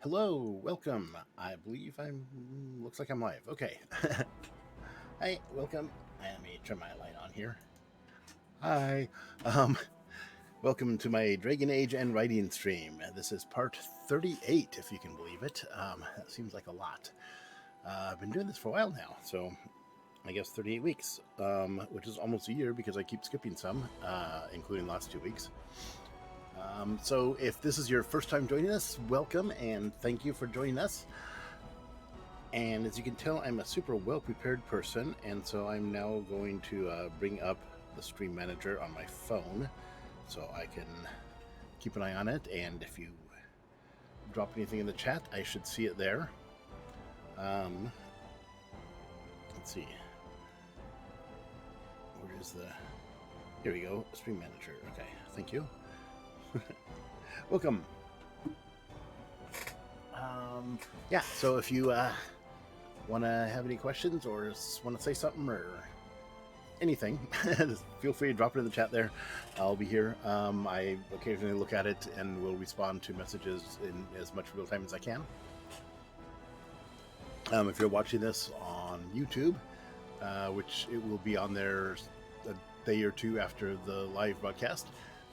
Hello, welcome. I believe looks like I'm live. Okay. Hi, welcome. Let me turn my light on here. Hi. Um, Welcome to my Dragon Age and writing stream. This is part 38, if you can believe it. That seems like a lot. I've been doing this for a while now, so I guess 38 weeks, which is almost a year because I keep skipping some, including the last 2 weeks. So if this is your first time joining us, welcome and thank you for joining us. And as you can tell, I'm a super well-prepared person, and so I'm now going to bring up the Stream Manager on my phone so I can keep an eye on it, and if you drop anything in the chat, I should see it there. Let's see. Where is the... Here we go, Stream Manager. Okay, thank you. Welcome. Yeah, so if you want to have any questions or want to say something or anything, just feel free to drop it in the chat there. I'll be here. I occasionally look at it and will respond to messages in as much real time as I can. If you're watching this on YouTube, which it will be on there a day or two after the live broadcast,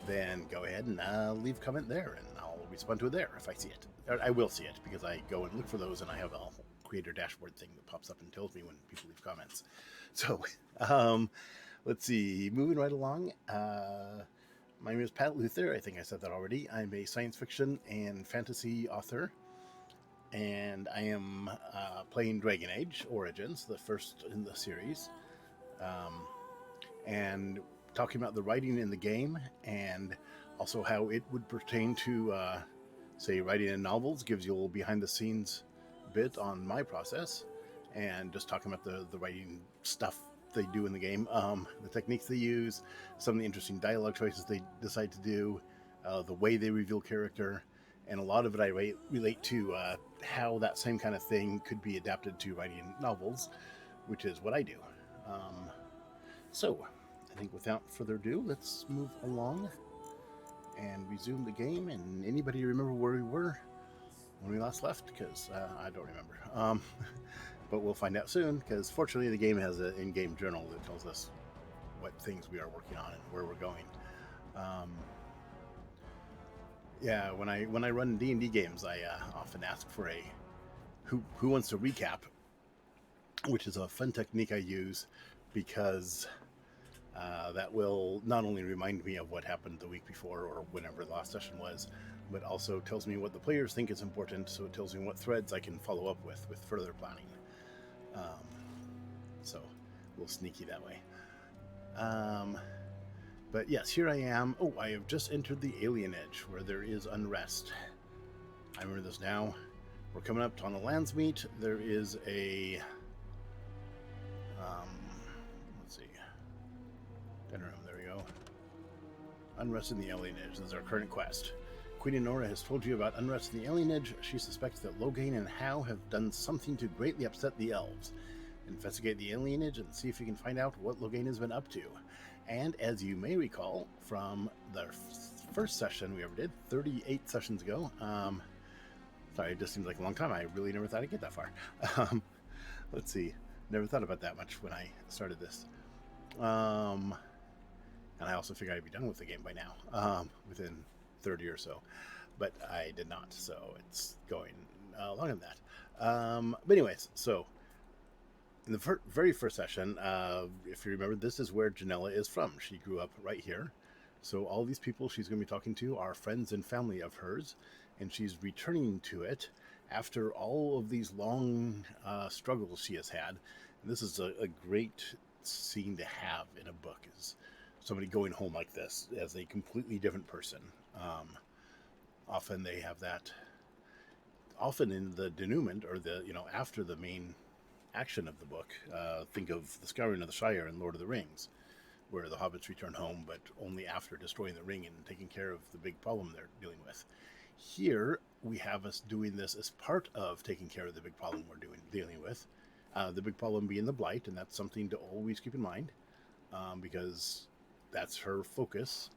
then go ahead and leave a comment there, and I'll respond to it there if I see it. I will see it because I go and look for those, and I have a creator dashboard thing that pops up and tells me when people leave comments. So let's see, moving right along. My name is Pat Luther. I think I said that already. I'm a science fiction and fantasy author, and I am playing Dragon Age Origins, the first in the series, and talking about the writing in the game and also how it would pertain to, say, writing in novels. Gives you a little behind the scenes bit on my process, and just talking about the writing stuff they do in the game, the techniques they use, some of the interesting dialogue choices they decide to do, the way they reveal character, and a lot of it I relate to how that same kind of thing could be adapted to writing novels, which is what I do. So I think without further ado, let's move along and resume the game. And anybody remember where we were when we last left? Because I don't remember. But we'll find out soon, because fortunately the game has an in-game journal that tells us what things we are working on and where we're going. Yeah, when I run D&D games, I often ask for a who wants to recap, which is a fun technique I use because that will not only remind me of what happened the week before or whenever the last session was, but also tells me what the players think is important, so it tells me what threads I can follow up with further planning. So a little sneaky that way. But yes, here I am. Oh, I have just entered the Alien Edge, where there is unrest. I remember this now. We're coming up on a Landsmeet. There is a... let's see. Dinner room, there we go. Unrest in the Alien Edge. This is our current quest. Queen Enora has told you about unrest in the Alien Edge. She suspects that Loghain and Hal have done something to greatly upset the elves. Investigate the Alien Edge and see if you can find out what Loghain has been up to. And as you may recall from the first session we ever did, 38 sessions ago, sorry, it just seems like a long time. I really never thought I'd get that far. Let's see. Never thought about that much when I started this. And I also figured I'd be done with the game by now, within 30 or so. But I did not, so it's going longer than that. But anyways, so in the very first session, if you remember, this is where Janella is from. She grew up right here. So all these people she's going to be talking to are friends and family of hers, and she's returning to it after all of these long struggles she has had. And this is a great scene to have in a book, is somebody going home like this as a completely different person. Often they have that, often in the denouement, or the, after the main action of the book. Think of the Scouring of the Shire and Lord of the Rings, where the hobbits return home, but only after destroying the ring and taking care of the big problem they're dealing with. Here, we have us doing this as part of taking care of the big problem we're dealing with. The big problem being the Blight, and that's something to always keep in mind, because that's her focus.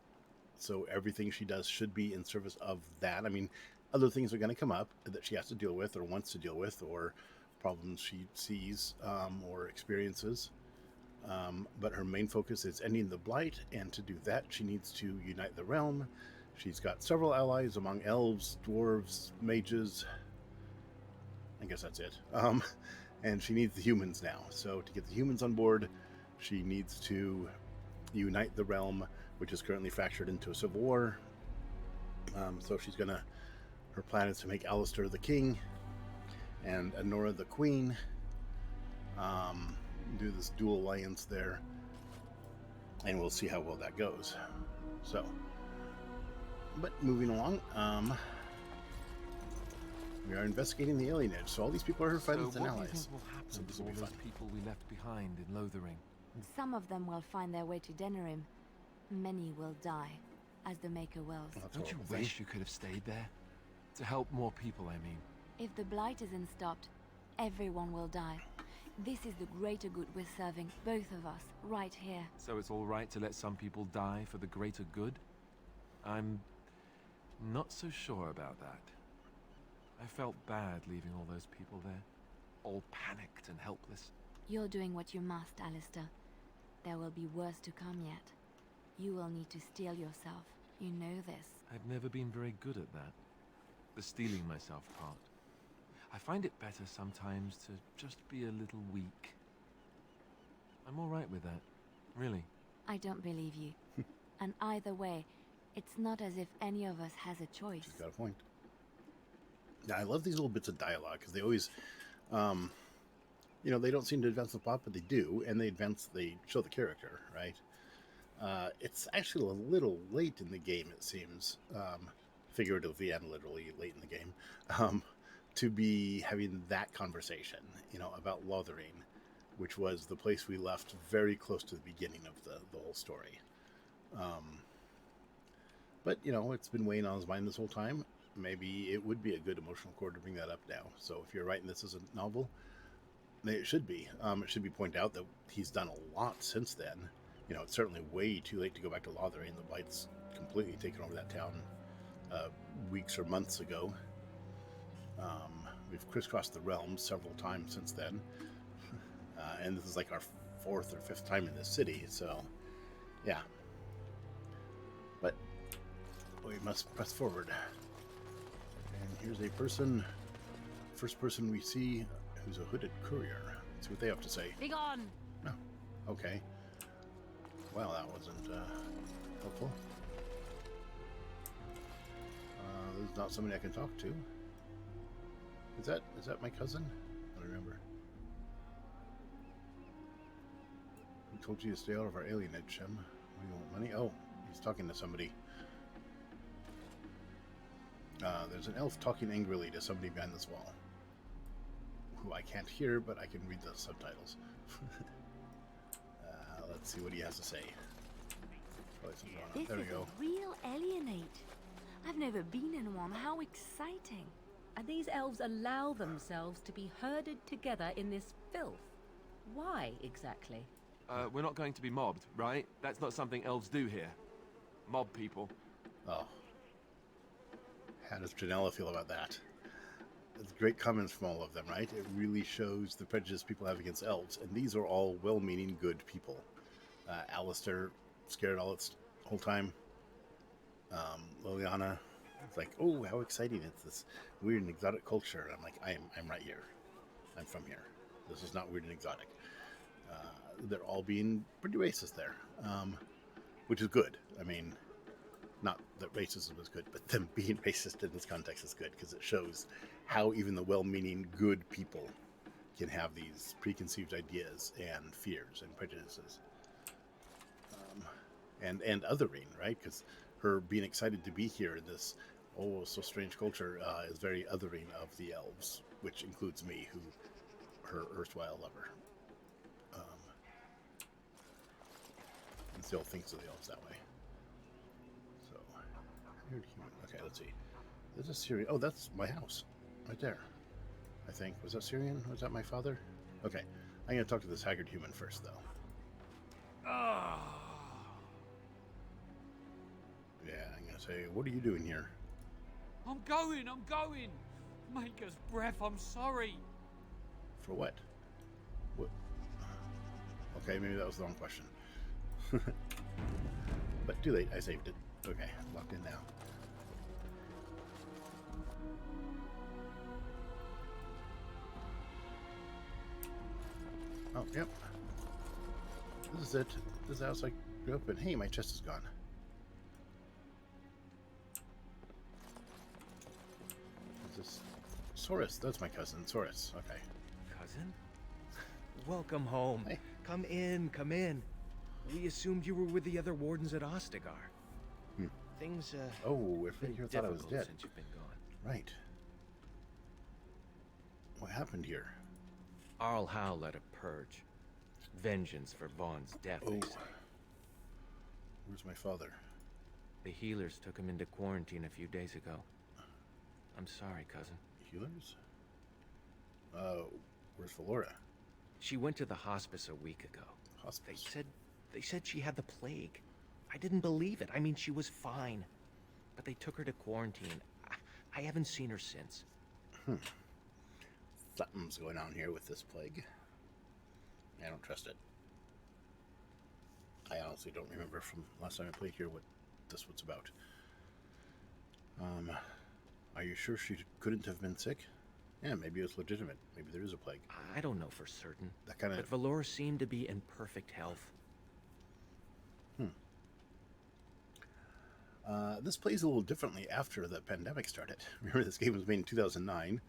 So everything she does should be in service of that. I mean, other things are going to come up that she has to deal with or wants to deal with, or problems she sees or experiences. But her main focus is ending the blight, and to do that, she needs to unite the realm. She's got several allies among elves, dwarves, mages. I guess that's it. And she needs the humans now. So to get the humans on board, she needs to unite the realm, which is currently fractured into a civil war. So she's gonna. Her plan is to make Alistair the king and Anora the queen. Do this dual alliance there, and we'll see how well that goes. So, but moving along, we are investigating the alienage. So all these people are her friends and allies. What do you think will happen to all those people we left behind in Lothering? Some of them will find their way to Denerim. Many will die, as the Maker wills. Don't you wish you could have stayed there? To help more people, I mean. If the Blight isn't stopped, everyone will die. This is the greater good we're serving, both of us, right here. So it's all right to let some people die for the greater good? I'm not so sure about that. I felt bad leaving all those people there, all panicked and helpless. You're doing what you must, Alistair. There will be worse to come yet. You will need to steel yourself. You know this. I've never been very good at that. The steeling myself part. I find it better sometimes to just be a little weak. I'm all right with that, really. I don't believe you. And either way, it's not as if any of us has a choice. She's got a point. Yeah, I love these little bits of dialogue, because they always, they don't seem to advance the plot, but they do, and they show the character, right? It's actually a little late in the game, it seems, figuratively and literally late in the game, to be having that conversation, about Lothering, which was the place we left very close to the beginning of the whole story. But, it's been weighing on his mind this whole time. Maybe it would be a good emotional core to bring that up now. So if you're writing this as a novel, it should be. It should be pointed out that he's done a lot since then. It's certainly way too late to go back to Lothering. The Blight's completely taken over that town weeks or months ago. We've crisscrossed the realms several times since then. And this is like our 4th or 5th time in this city, so yeah. But we must press forward. And here's a first person we see who's a hooded courier. Let's see what they have to say. Be gone! No. Okay. Well, that wasn't helpful. There's not somebody I can talk to. Is that my cousin? I don't remember. Who told you to stay out of our alienage, Shem? We want money? Oh, he's talking to somebody. There's an elf talking angrily to somebody behind this wall, who I can't hear, but I can read the subtitles. Let's see what he has to say. This there we is go. a real alienate. I've never been in one. How exciting. And these elves allow themselves to be herded together in this filth. Why, exactly? We're not going to be mobbed, right? That's not something elves do here. Mob people. Oh. How does Janella feel about that? It's great comments from all of them, right? It really shows the prejudice people have against elves, and these are all well-meaning, good people. Alistair, scared all its whole time. Liliana, it's like, oh, how exciting! It's this weird and exotic culture. I'm like, I'm right here. I'm from here. This is not weird and exotic. They're all being pretty racist there, which is good. I mean, not that racism is good, but them being racist in this context is good, because it shows how even the well-meaning, good people can have these preconceived ideas and fears and prejudices. And othering, right? Because her being excited to be here in this, so strange culture is very othering of the elves, which includes me, who her erstwhile lover. And still thinks of the elves that way. So, okay, let's see. There's a Syrian. Oh, that's my house. Right there. I think. Was that Syrian? Was that my father? Okay. I'm going to talk to this haggard human first, though. Yeah, I'm going to say, what are you doing here? I'm going. Maker's breath, I'm sorry. For what? What? Okay, maybe that was the wrong question. But too late, I saved it. Okay, locked in now. Oh, yep. This is it. This is the house I grew up in. Hey, my chest is gone. Is this Soris? That's my cousin, Soris. Okay. Cousin? Welcome home. Hey. Come in, come in. We assumed you were with the other wardens at Ostagar. Hmm. Things, Oh, if been you thought I was difficult dead. since you've been gone. Right. What happened here? Arl Howe led a purge. Vengeance for Vaughn's death, Oh. they say. Where's my father? The healers took him into quarantine a few days ago. I'm sorry, cousin. Healers? Where's Valora? She went to the hospice a week ago. Hospice. They said she had the plague. I didn't believe it. I mean, she was fine. But they took her to quarantine. I haven't seen her since. Something's going on here with this plague. I don't trust it. I honestly don't remember from last time I played here what this was about. Are you sure she couldn't have been sick? Yeah, maybe it's legitimate. Maybe there is a plague. I don't know for certain. That kind of... But Valora seemed to be in perfect health. This plays a little differently after the pandemic started. Remember, this game was made in 2009,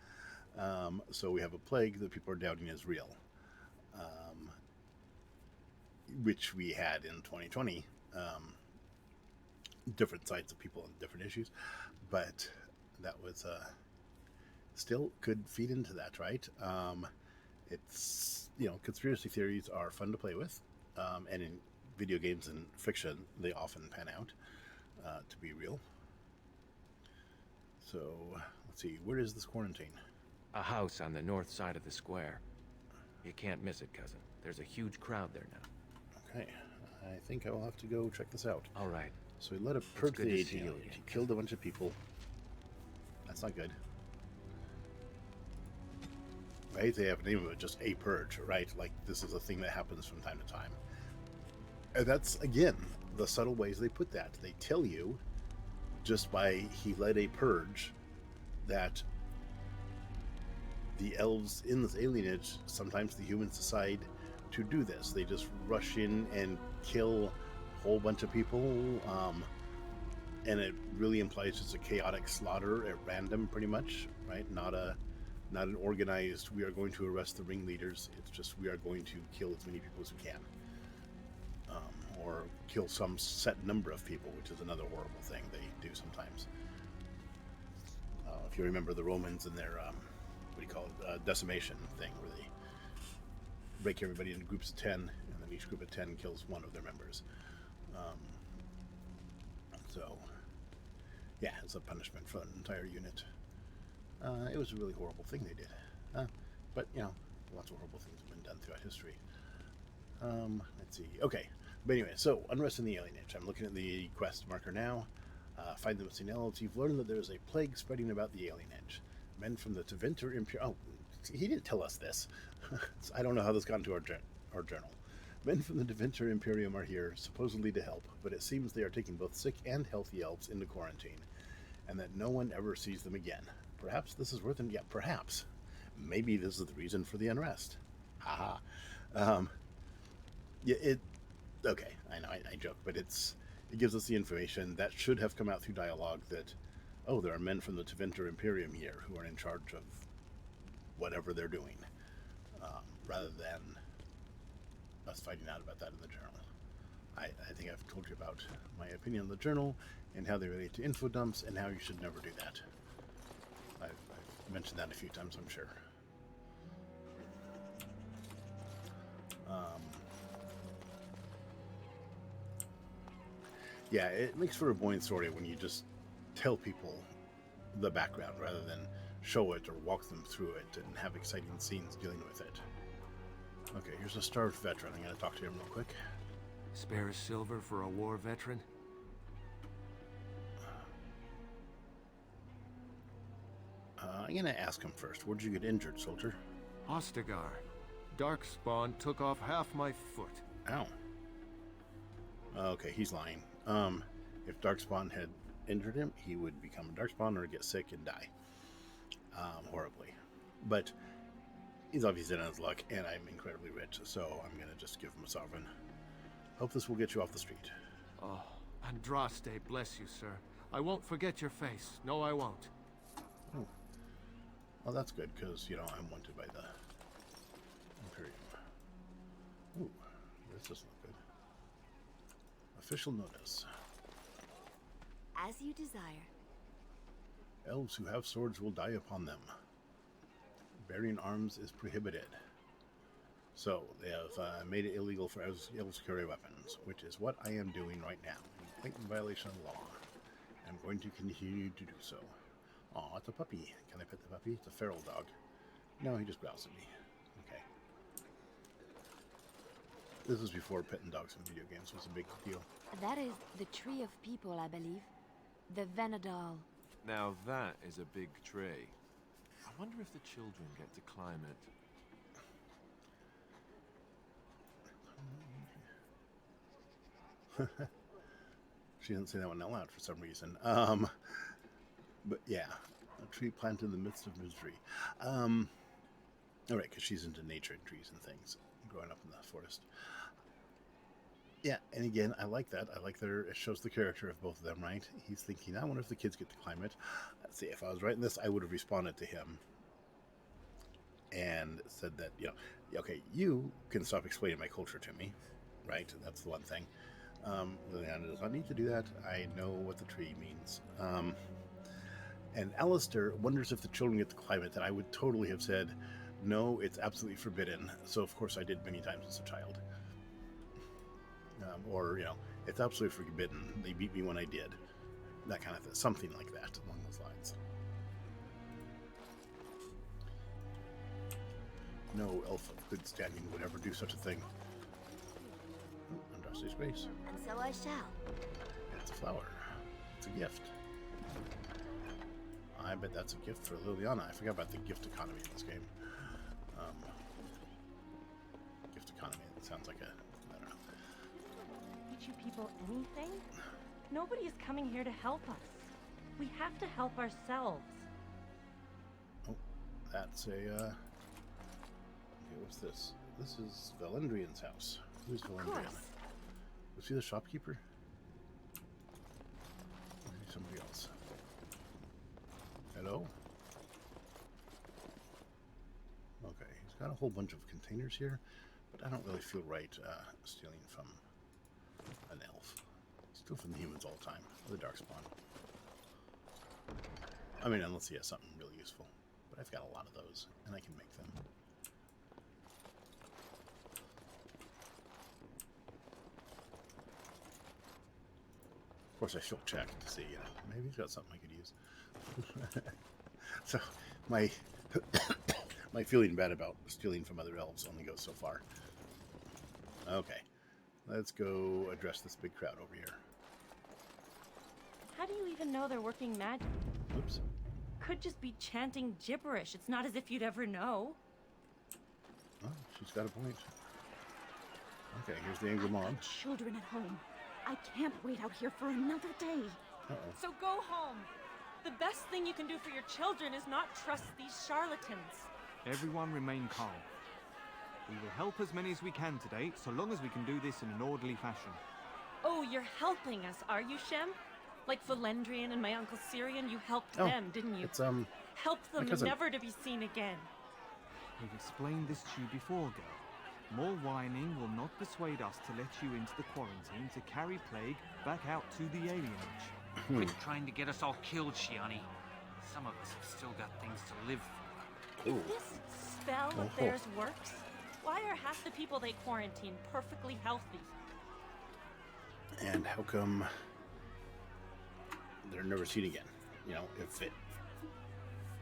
so we have a plague that people are doubting is real, which we had in 2020. Different sides of people and different issues, but that was still could feed into that, right? It's, you know, conspiracy theories are fun to play with, and in video games and fiction, they often pan out to be real. So, let's see, where is this quarantine? A house on the north side of the square. You can't miss it, cousin. There's a huge crowd there now. Okay, I think I will have to go check this out. All right. So he let a purge good the to see you agent. again. He killed a bunch of people. That's not good. Right? They have a name of it, just a purge, right? Like, this is a thing that happens from time to time. And that's, again, the subtle ways they put that. They tell you, just by he led a purge, that the elves in this alienage, sometimes the humans decide to do this. They just rush in and kill a whole bunch of people, and it really implies just a chaotic slaughter at random, pretty much, right? Not an organized, we are going to arrest the ringleaders. It's just, we are going to kill as many people as we can. Or kill some set number of people, which is another horrible thing they do sometimes. If you remember the Romans and their, what do you call it, decimation thing, where they break everybody into groups of 10, and then each group of 10 kills one of their members. So, yeah, it's a punishment for an entire unit. It was a really horrible thing they did. But, you know, lots of horrible things have been done throughout history. Let's see. Okay. But anyway, so, Unrest in the Alienage. I'm looking at the quest marker now. Find the missing elves. You've learned that there is a plague spreading about the Alienage. Men from the Tevinter Imperium... Oh, he didn't tell us this. I don't know how this got into our journal. Men from the Tevinter Imperium are here, supposedly to help, but it seems they are taking both sick and healthy elves into quarantine, and that no one ever sees them again. Perhaps this is worth it. Yeah, perhaps. Maybe this is the reason for the unrest. Haha. Yeah, okay, I know, I joke, but it gives us the information that should have come out through dialogue that, oh, there are men from the Tevinter Imperium here who are in charge of whatever they're doing, rather than us finding out about that in the journal. I think I've told you about my opinion on the journal and how they relate to info dumps and how you should never do that. I've mentioned that a few times, I'm sure. Yeah, it makes for a boring story when you just tell people the background rather than show it or walk them through it and have exciting scenes dealing with it. Okay, here's a starved veteran. I'm going to talk to him real quick. Spare a silver for a war veteran? I'm gonna ask him first. Where'd you get injured, soldier? Ostagar. Darkspawn took off half my foot. Ow. Okay, he's lying. If Darkspawn had injured him, he would become a Darkspawn or get sick and die. Horribly. But he's obviously in his luck, and I'm incredibly rich, so I'm gonna just give him a sovereign. Hope this will get you off the street. Oh, Andraste, bless you, sir. I won't forget your face. No, I won't. Oh. Well, that's good, because, you know, I'm wanted by the Imperium. Ooh, this doesn't look good. Official notice. As you desire. Elves who have swords will die upon them. Bearing arms is prohibited. So, they have made it illegal for elves to carry weapons, which is what I am doing right now. In blatant violation of law. I'm going to continue to do so. Aw, it's a puppy. Can I pet the puppy? It's a feral dog. No, he just growls at me. Okay. This was before petting dogs in video games was a big deal. That is the Tree of People, I believe. The Venadal. Now that is a big tree. I wonder if the children get to climb it. She didn't say that one out loud for some reason. But yeah, a tree planted in the midst of misery. All right, because she's into nature and trees and things, growing up in the forest. Yeah, and again, I like that. I like that it shows the character of both of them, right? He's thinking, I wonder if the kids get to climb it. Let's see, if I was writing this, I would have responded to him and said that, you know, okay, you can stop explaining my culture to me, right? That's the one thing. Liliana does not need to do that. I know what the tree means. And Alistair wonders if the children get to climb it, and I would totally have said, no, it's absolutely forbidden. So, of course, I did many times as a child. Or, you know, it's absolutely forbidden. They beat me when I did. That kind of thing. Something like that, along those lines. No elf of good standing would ever do such a thing. Andraste's grace. And so I shall. It's a flower. It's a gift. I bet that's a gift for Liliana. I forgot about the gift economy in this game. Gift economy. It sounds like a... I don't know. Teach you people anything? Nobody is coming here to help us. We have to help ourselves. Oh, that's a... Okay, what's this? This is Valendrian's house. Who's Valendrian? Was he the shopkeeper? Or is he somebody else? Hello? Okay, he's got a whole bunch of containers here, but I don't really feel right stealing from an elf. Steal from the humans all the time, or the Darkspawn. I mean, unless he has something really useful. But I've got a lot of those, and I can make them. Of course, I still check to see, you know, maybe he's got something I could use. So, my my feeling bad about stealing from other elves only goes so far. Okay, let's go address this big crowd over here. How do you even know they're working magic? Oops. Could just be chanting gibberish. It's not as if you'd ever know. Oh, she's got a point. Okay, here's the angry mob. Children at home. I can't wait out here for another day. Uh-oh. So go home. The best thing you can do for your children is not trust these charlatans. Everyone remain calm. We will help as many as we can today, so long as we can do this in an orderly fashion. Oh, you're helping us, are you, Shem? Like Valendrian and my Uncle Syrian, you helped them, didn't you? It's, Help them cousin. never to be seen again. We've explained this to you before, girl. More whining will not persuade us to let you into the quarantine to carry plague back out to the alienage. Quit trying to get us all killed, Shiani. Some of us have still got things to live for. ooh. If this spell of Oh. theirs works, why are half the people they quarantine perfectly healthy? And how come they're never seen again? You know,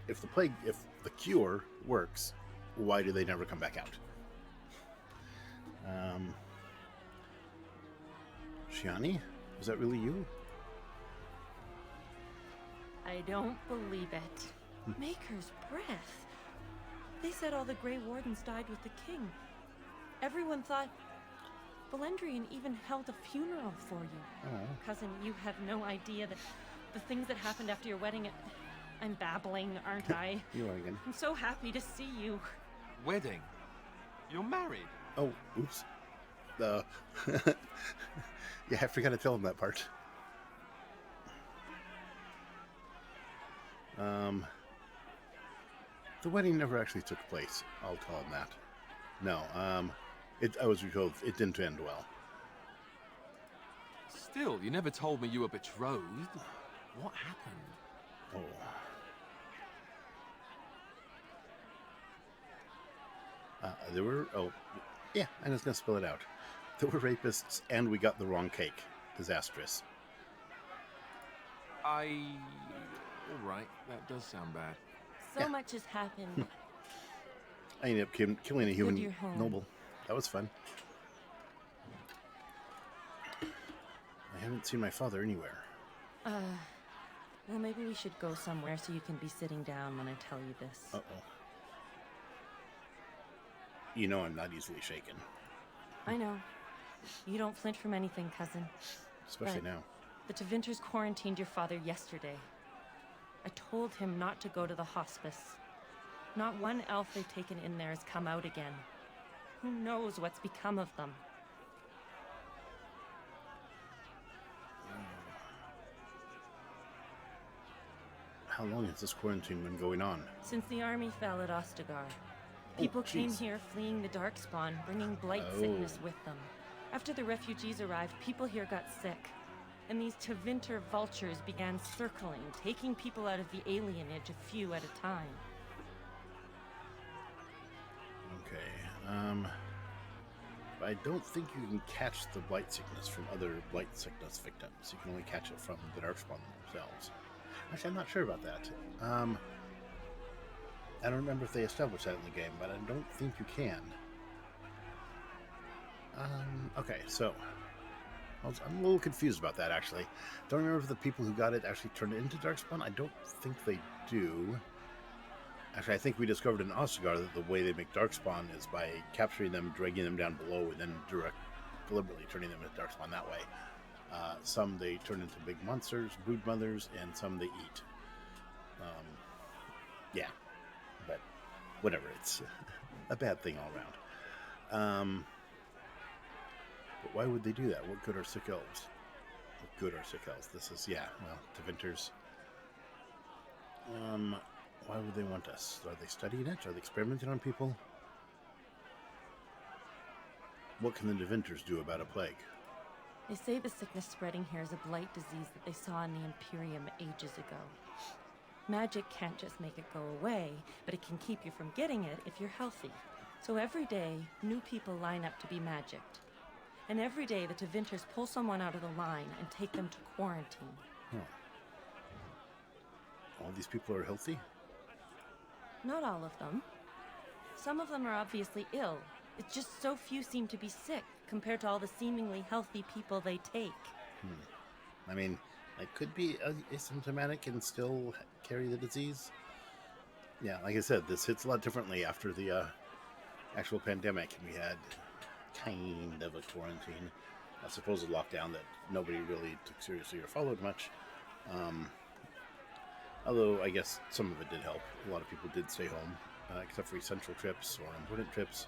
if the cure works, why do they never come back out? Shiani, is that really you? I don't believe it. Maker's breath. They said all the Grey Wardens died with the king. Everyone thought... Valendrian even held a funeral for you. Oh. Cousin, you have no idea that the things that happened after your wedding... I'm babbling, aren't I? You are again. I'm so happy to see you. Wedding? You're married? Oh, oops. Yeah, I forgot to tell him that part. The wedding never actually took place. I'll tell him that. No, I was betrothed. It didn't end well. Still, you never told me you were betrothed. What happened? Oh. There were... Oh, yeah, I'm just going to spill it out. There were rapists, and we got the wrong cake. Disastrous. All right, that does sound bad. So much has happened. I ended up killing a Good human you're home. noble. That was fun. I haven't seen my father anywhere. Well, maybe we should go somewhere so you can be sitting down when I tell you this. Uh-oh. You know I'm not easily shaken. I know. You don't flinch from anything, cousin. Especially But now. The Tevinters quarantined your father yesterday. I told him not to go to the hospice. Not one elf they've taken in there has come out again. Who knows what's become of them? How long has this quarantine been going on? Since the army fell at Ostagar. People came jeez. here fleeing the Darkspawn, bringing blight sickness with them. After the refugees arrived, people here got sick. And these Tevinter vultures began circling, taking people out of the alienage a few at a time. Okay, I don't think you can catch the blight sickness from other blight sickness victims. You can only catch it from the Darkspawn themselves. Actually, I'm not sure about that. I don't remember if they established that in the game, but I don't think you can. Okay, so... I'm a little confused about that, actually. Don't remember if the people who got it actually turned it into Darkspawn. I don't think they do. Actually, I think we discovered in Ostagar that the way they make Darkspawn is by capturing them, dragging them down below, and then deliberately turning them into Darkspawn that way. Some they turn into big monsters, brood mothers, and some they eat. Yeah, but whatever. It's a bad thing all around. But why would they do that? What good are sick elves? What good are sick elves? This is, yeah, well, Tevinters. Why would they want us? Are they studying it? Are they experimenting on people? What can the Tevinters do about a plague? They say the sickness spreading here is a blight disease that they saw in the Imperium ages ago. Magic can't just make it go away, but it can keep you from getting it if you're healthy. So every day, new people line up to be magicked. And every day, the Tevinters pull someone out of the line and take them to quarantine. Huh. All these people are healthy? Not all of them. Some of them are obviously ill. It's just so few seem to be sick compared to all the seemingly healthy people they take. I mean, I could be asymptomatic and still carry the disease. Yeah, like I said, this hits a lot differently after the actual pandemic. We had kind of a quarantine, a supposed lockdown that nobody really took seriously or followed much. Although I guess some of it did help. A lot of people did stay home, except for essential trips or important trips.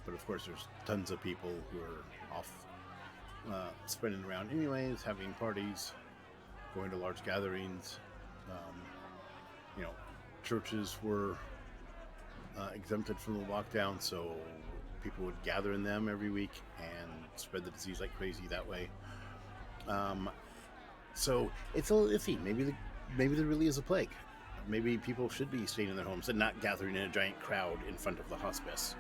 But of course, there's tons of people who are off spinning around anyways, having parties, going to large gatherings. Churches were exempted from the lockdown, so people would gather in them every week and spread the disease like crazy that way. So it's a little iffy. Maybe there really is a plague. Maybe people should be staying in their homes and not gathering in a giant crowd in front of the hospice,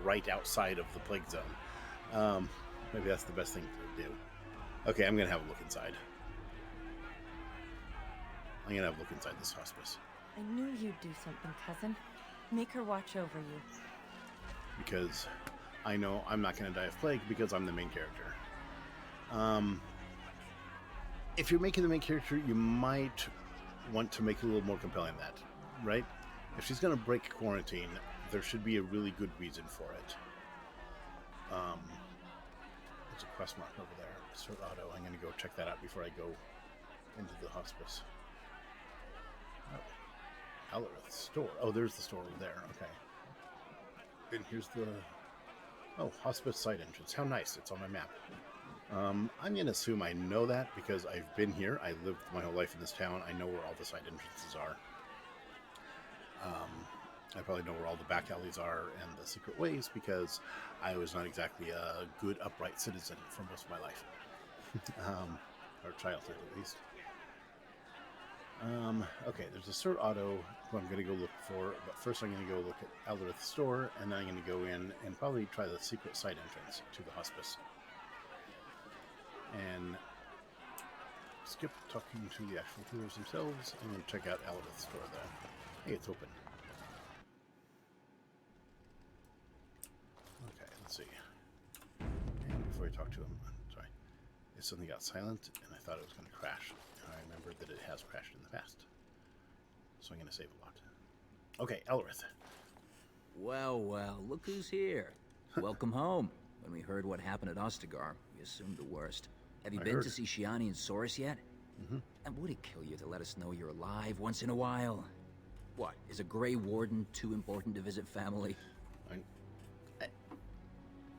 right outside of the plague zone. Maybe that's the best thing to do. Okay, I'm gonna have a look inside. I'm gonna have a look inside this hospice. I knew you'd do something, cousin. Make her watch over you. Because I know I'm not gonna die of plague because I'm the main character. If you're making the main character, you might want to make it a little more compelling than that, right? If she's going to break quarantine, there should be a really good reason for it. There's a quest mark over there. Sir Otto. I'm going to go check that out before I go into the hospice. Oh. Alarith's store. Oh, there's the store over there. Okay. And here's the... Oh, hospice side entrance. How nice. It's on my map. I'm going to assume I know that because I've been here. I lived my whole life in this town. I know where all the side entrances are. I probably know where all the back alleys are and the secret ways because I was not exactly a good, upright citizen for most of my life. Or childhood, at least. Okay, there's a Sir Otto who I'm going to go look for, but first I'm going to go look at Alarith's store, and then I'm going to go in and probably try the secret side entrance to the hospice. And skip talking to the actual healers themselves. I'm going to check out Alarith's store, though. Hey, it's open. Okay, let's see. And before I talk to him, sorry, it suddenly got silent, and I thought it was going to crash. And I remembered that it has crashed in the past. So I'm going to save a lot. Okay, Alarith. Well, well, look who's here. Welcome home. When we heard what happened at Ostagar, we assumed the worst. Have you been to see Shiani and Soris yet? Mm-hmm. And would it kill you to let us know you're alive once in a while? What, is a Grey Warden too important to visit family?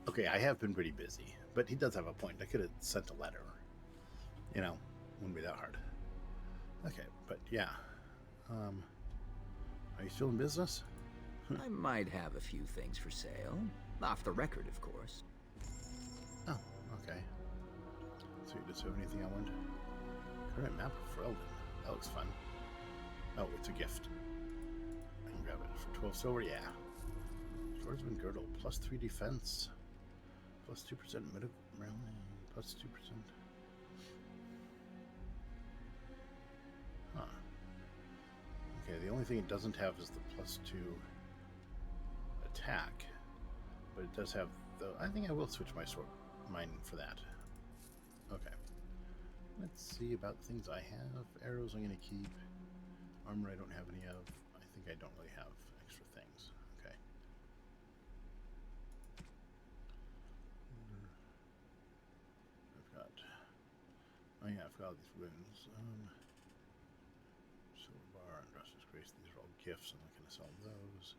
Okay, I have been pretty busy, but he does have a point. I could have sent a letter. You know, wouldn't be that hard. Okay, but yeah. Are you still in business? I might have a few things for sale. Off the record, of course. Oh, okay. So you just have anything I want? Current map of Ferelden. That looks fun. Oh, it's a gift. I can grab it for 12 silver, yeah. Swordsman Girdle, plus 3 defense. Plus 2% medical, plus 2%. Huh. Okay, the only thing it doesn't have is the plus 2 attack. But it does have the... I think I will switch mine for that. Okay. Let's see about things I have. Arrows I'm going to keep. Armor I don't have any of. I think I don't really have extra things. Okay. I've got... Oh yeah, I've got all these wounds. Silver bar and Dresser's Grace. These are all gifts. I'm not going to sell those.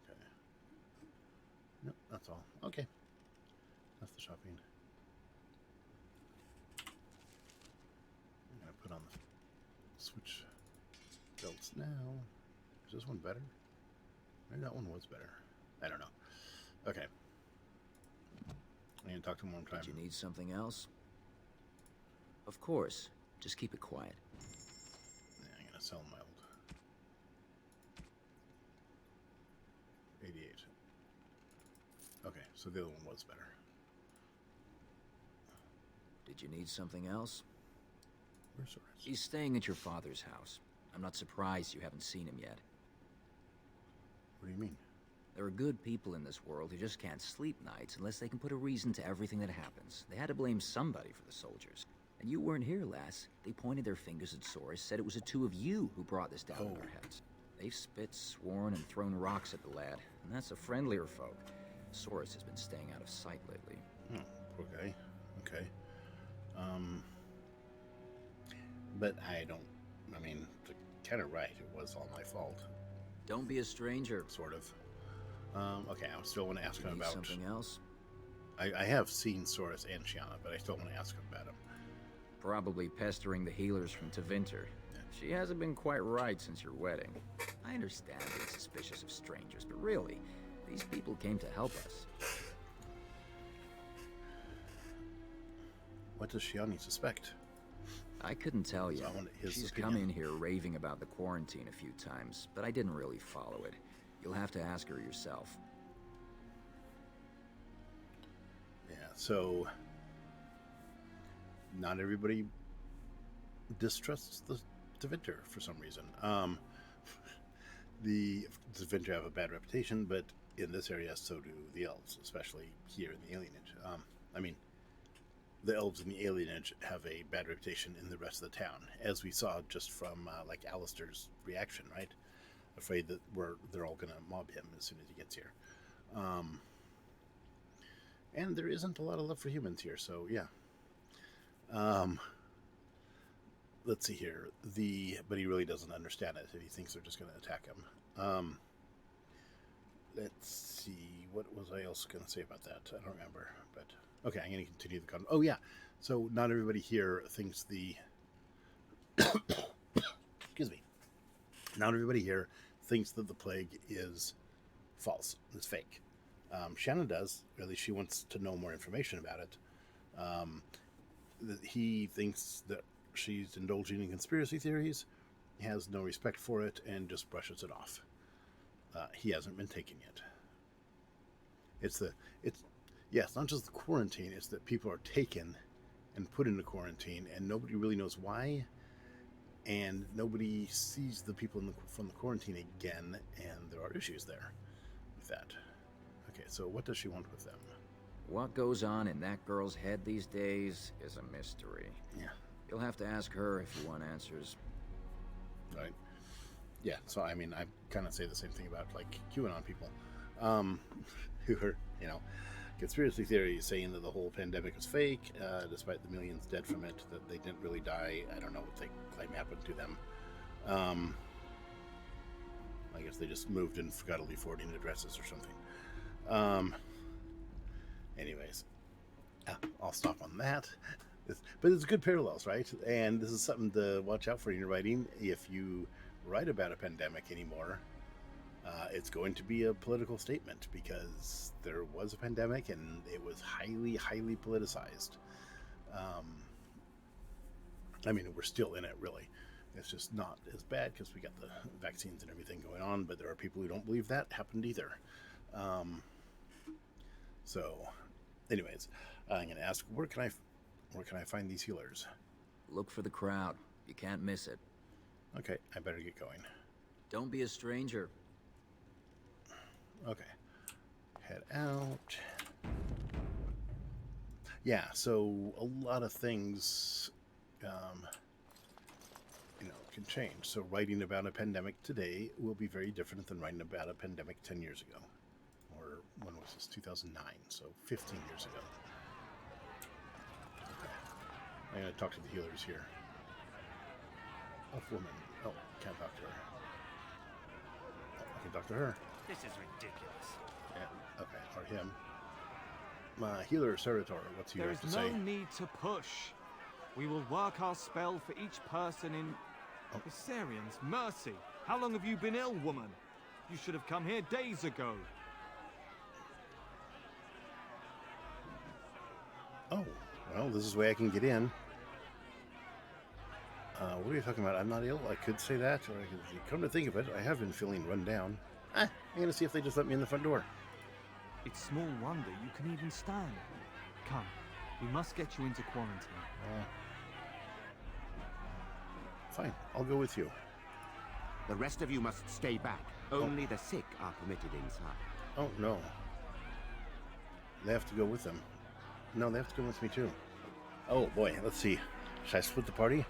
Okay. Nope, that's all. Okay. That's the shopping. I'm going to put on the switch belts now. Is this one better? Maybe that one was better. I don't know. Okay. I'm going to talk to him one more time. Did you need something else? Of course. Just keep it quiet. Yeah, I'm going to sell my old 88. Okay, so the other one was better. Did you need something else? Where's Soris? He's staying at your father's house. I'm not surprised you haven't seen him yet. What do you mean? There are good people in this world who just can't sleep nights unless they can put a reason to everything that happens. They had to blame somebody for the soldiers. And you weren't here, lass. They pointed their fingers at Soris, said it was the two of you who brought this down on our heads. They've spit, sworn, and thrown rocks at the lad, and that's a friendlier folk. Soris has been staying out of sight lately. Oh, poor guy. Okay. But I mean, kind of right. It was all my fault. Don't be a stranger. Sort of. Okay, I still want to ask him about... something else? I have seen Soris and Shiana, but I still want to ask him about him. Probably pestering the healers from Tevinter. Yeah. She hasn't been quite right since your wedding. I understand being suspicious of strangers, but really, these people came to help us. What does Shiani suspect? I couldn't tell you. So She's come in here raving about the quarantine a few times, but I didn't really follow it. You'll have to ask her yourself. Yeah, so... Not everybody distrusts the Tevinter for some reason. The Tevinter have a bad reputation, but in this area, so do the elves, especially here in the Alienage. I mean, the elves and the alienage have a bad reputation in the rest of the town, as we saw just from like Alistair's reaction, right? Afraid that they're all gonna mob him as soon as he gets here. And there isn't a lot of love for humans here, so yeah. Let's see here. But he really doesn't understand it, and he thinks they're just going to attack him. Let's see. What was I else going to say about that? I don't remember. But okay, I'm going to continue the Oh yeah. So not everybody here thinks the. Excuse me. Not everybody here thinks that the plague is false. It's fake. Shannon does. Really, she wants to know more information about it. He thinks that she's indulging in conspiracy theories. He has no respect for it and just brushes it off. He hasn't been taken yet. It's not just the quarantine. It's that people are taken and put into quarantine, and nobody really knows why. And nobody sees the people from the quarantine again, and there are issues there with that. Okay, so what does she want with them? What goes on in that girl's head these days is a mystery. Yeah. You'll have to ask her if you want answers. Right. Yeah, so I mean, I kind of say the same thing about, like, QAnon people. Who are, conspiracy theories saying that the whole pandemic was fake, despite the millions dead from it, that they didn't really die. I don't know what they claim happened to them. I guess they just moved and forgot to leave forwarding addresses or something. Anyways, I'll stop on that. But it's good parallels, right? And this is something to watch out for in your writing. If you write about a pandemic anymore, it's going to be a political statement, because there was a pandemic and it was highly, highly politicized. I mean, we're still in it, really. It's just not as bad because we got the vaccines and everything going on, but there are people who don't believe that happened either. So, anyways, I'm going to ask, where can I find these healers? Look for the crowd. You can't miss it. Okay, I better get going. Don't be a stranger. Okay. Head out. Yeah, so a lot of things, can change. So writing about a pandemic today will be very different than writing about a pandemic 10 years ago. Or when was this? 2009, so 15 years ago. Okay. I'm going to talk to the healers here. Elf woman. Oh, can't talk to her. Oh, I can talk to her. This is ridiculous. Yeah, okay, or him. My healer, Serator, what's he There have is to no say? need to push. We will work our spell for each person in... Oh. Viserions, mercy! How long have you been ill, woman? You should have come here days ago. Oh, well, this is the way I can get in. What are you talking about? I'm not ill? I could say that, or I could... Come to think of it, I have been feeling run down. I'm going to see if they just let me in the front door. It's small wonder you can even stand. Come, we must get you into quarantine. Fine, I'll go with you. The rest of you must stay back. Only the sick are permitted inside. Oh, no. They have to go with them. No, they have to go with me, too. Oh, boy, let's see. Should I split the party?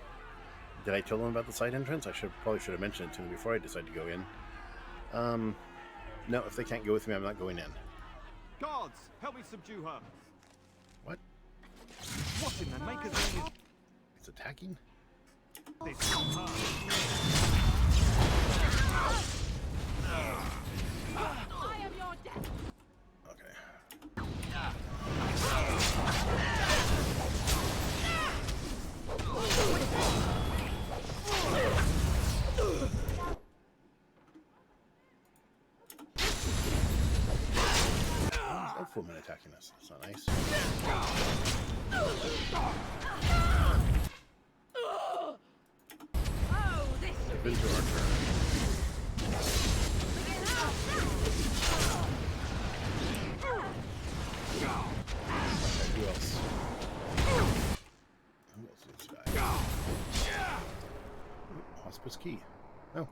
Did I tell them about the side entrance? I probably should have mentioned it to them before I decide to go in. No, if they can't go with me, I'm not going in. Guards, help me subdue her. What? What in the maker's name is... It's attacking? This on her. I am your death. Okay. Elf woman attacking us. That's not nice. It's been to our turn. Okay, who else? Who else is this guy? Hospice key. Oh.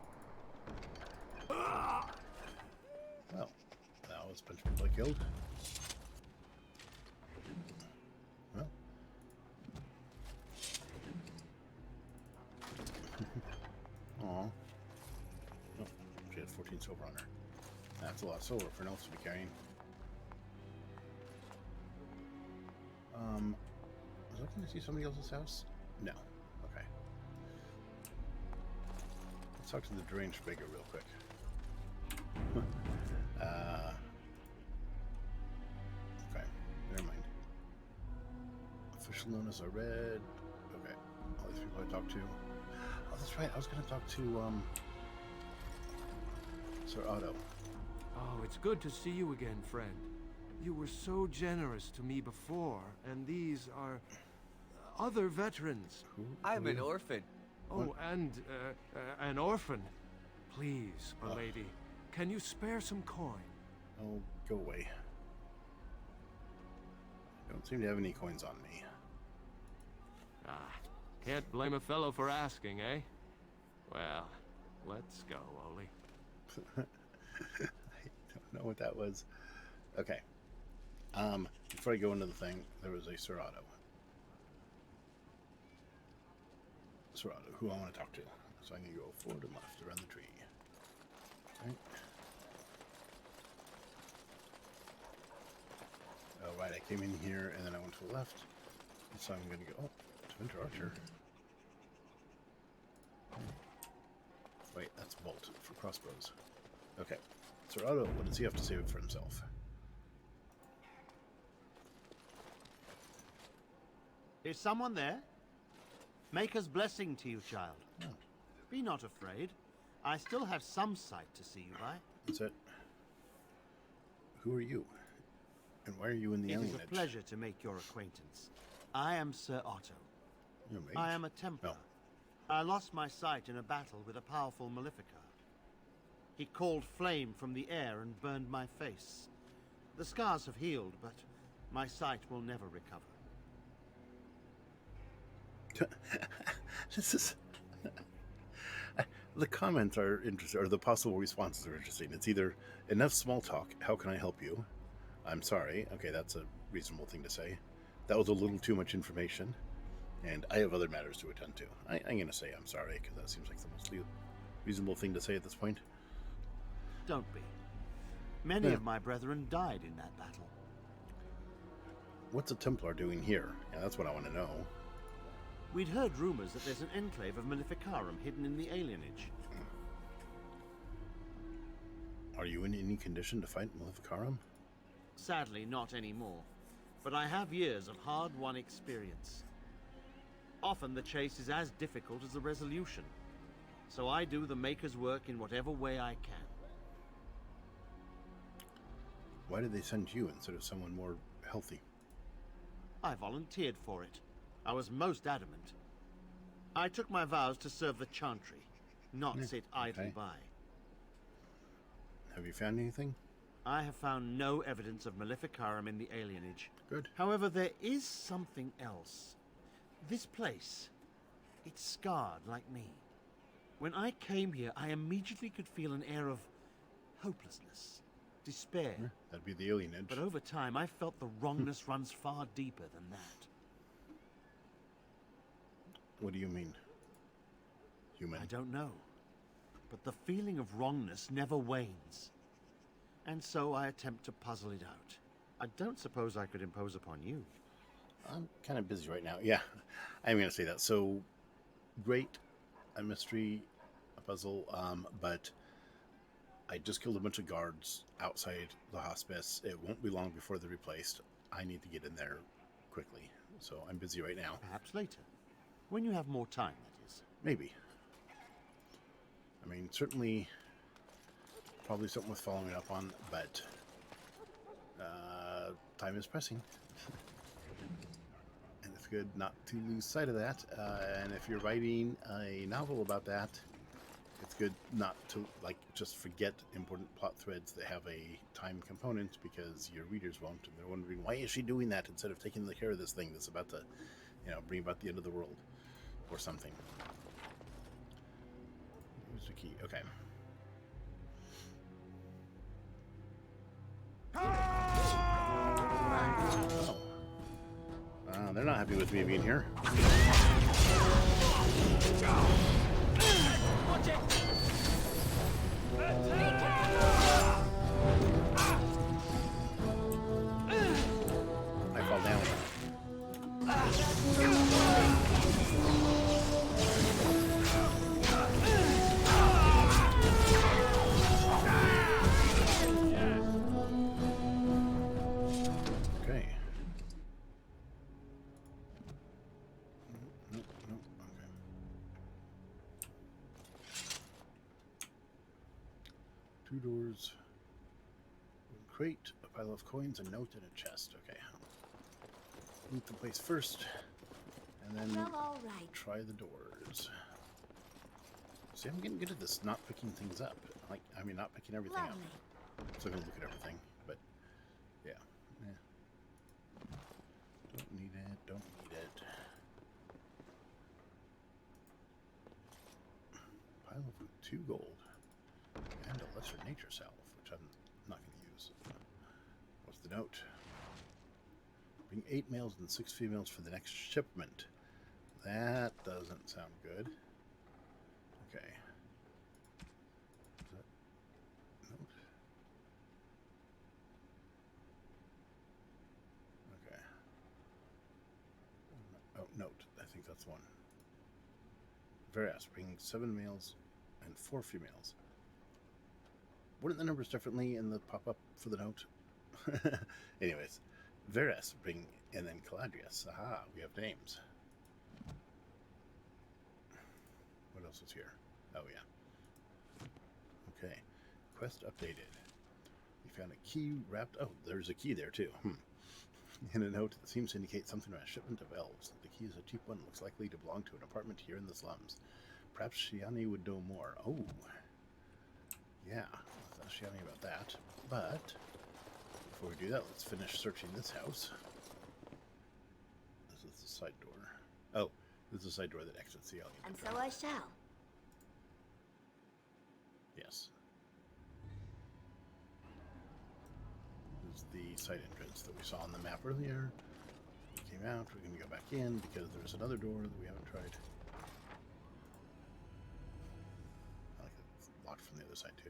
Well, that was a bunch of people I killed. Well, That's a lot of silver for an elf to be carrying. Was I looking to see somebody else's house? No. Okay. Let's talk to the deranged beggar real quick. Okay, never mind. Official known as a red. Okay, all these people I talked to. Oh, that's right. I was going to talk to Sir Otto. Oh, it's good to see you again, friend. You were so generous to me before, and these are other veterans. I'm an orphan. Oh, and an orphan. Please, milady, can you spare some coin? Oh, go away. I don't seem to have any coins on me. Ah, can't blame a fellow for asking, eh? Well, let's go, Oli. I don't know what that was. Okay. Before I go into the thing, there was a Sir Otto. Sir Otto, who I want to talk to. So I'm going to go forward and left around the tree. Right. Oh, right, I came in here and then I went to the left. And so I'm going to go, to Winter Archer. Wait, that's bolt for crossbows. Okay. Sir Otto, what does he have to say for himself? Is someone there? Maker's blessing to you, child. Oh. Be not afraid. I still have some sight to see you by. That's it. Who are you? And why are you in the alien It is a edge? pleasure to make your acquaintance. I am Sir Otto. You're a mage? I am a Templar. I lost my sight in a battle with a powerful Maleficar. He called flame from the air and burned my face. The scars have healed, but my sight will never recover. This is... The comments are interesting, or the possible responses are interesting. It's either, enough small talk, how can I help you? I'm sorry. Okay, that's a reasonable thing to say. That was a little too much information, and I have other matters to attend to. I'm going to say I'm sorry, because that seems like the most reasonable thing to say at this point. Don't be. Many of my brethren died in that battle. What's a Templar doing here? Yeah, that's what I want to know. We'd heard rumors that there's an enclave of Maleficarum hidden in the alienage. Are you in any condition to fight Maleficarum? Sadly, not anymore. But I have years of hard-won experience. Often the chase is as difficult as the resolution. So I do the Maker's work in whatever way I can. Why did they send you instead of someone more healthy? I volunteered for it. I was most adamant. I took my vows to serve the Chantry, not sit idly by. Have you found anything? I have found no evidence of Maleficarum in the alienage. Good. However, there is something else. This place, it's scarred like me. When I came here, I immediately could feel an air of hopelessness, despair. Yeah, that'd be the alienage. But over time, I felt the wrongness runs far deeper than that. What do you mean? Human? I don't know. But the feeling of wrongness never wanes. And so I attempt to puzzle it out. I don't suppose I could impose upon you. I'm kind of busy right now. Yeah, I'm going to say that. So, great, a mystery, a puzzle, but I just killed a bunch of guards outside the hospice. It won't be long before they're replaced. I need to get in there quickly. So I'm busy right now. Perhaps later. When you have more time, that is. Maybe. I mean, certainly, probably something worth following up on, but time is pressing. And it's good not to lose sight of that. And if you're writing a novel about that, it's good not to, like, just forget important plot threads that have a time component, because your readers won't, and they're wondering, why is she doing that instead of taking care of this thing that's about to, you know, bring about the end of the world or something. Here's the key. Okay. Oh. They're not happy with me being here. Watch it! 2 doors. A crate, a pile of coins, a note, and a chest. Okay. Loot the place first, and then Well, all right. try the doors. See, I'm getting good at this, not picking things up. Not picking everything Lovely. up. So I'm gonna look at everything, but yeah. Don't need it, don't need it. Pile of 2 gold. And a lesser nature salve, which I'm not gonna use. What's the note? Bring 8 males and 6 females for the next shipment. That doesn't sound good. Okay. Is that note? Okay. Oh, note. I think that's one. Veras, bring 7 males and 4 females. Wouldn't the numbers differently in the pop-up for the note? Anyways, Veras, bring, and then Caladrius. Aha, we have names. What else is here? Oh, yeah. Okay. Quest updated. We found a key wrapped... Oh, there's a key there, too. In a note that seems to indicate something about a shipment of elves. The key is a cheap one, looks likely to belong to an apartment here in the slums. Perhaps Shiani would know more. Oh. Yeah, let's ask Shiani about that. But, before we do that, let's finish searching this house. This is the side door. Oh, this is the side door that exits the alley. And so I shall. Yes. This is the side entrance that we saw on the map earlier. We came out, we're going to go back in because there's another door that we haven't tried. I like that it's locked from the other side too.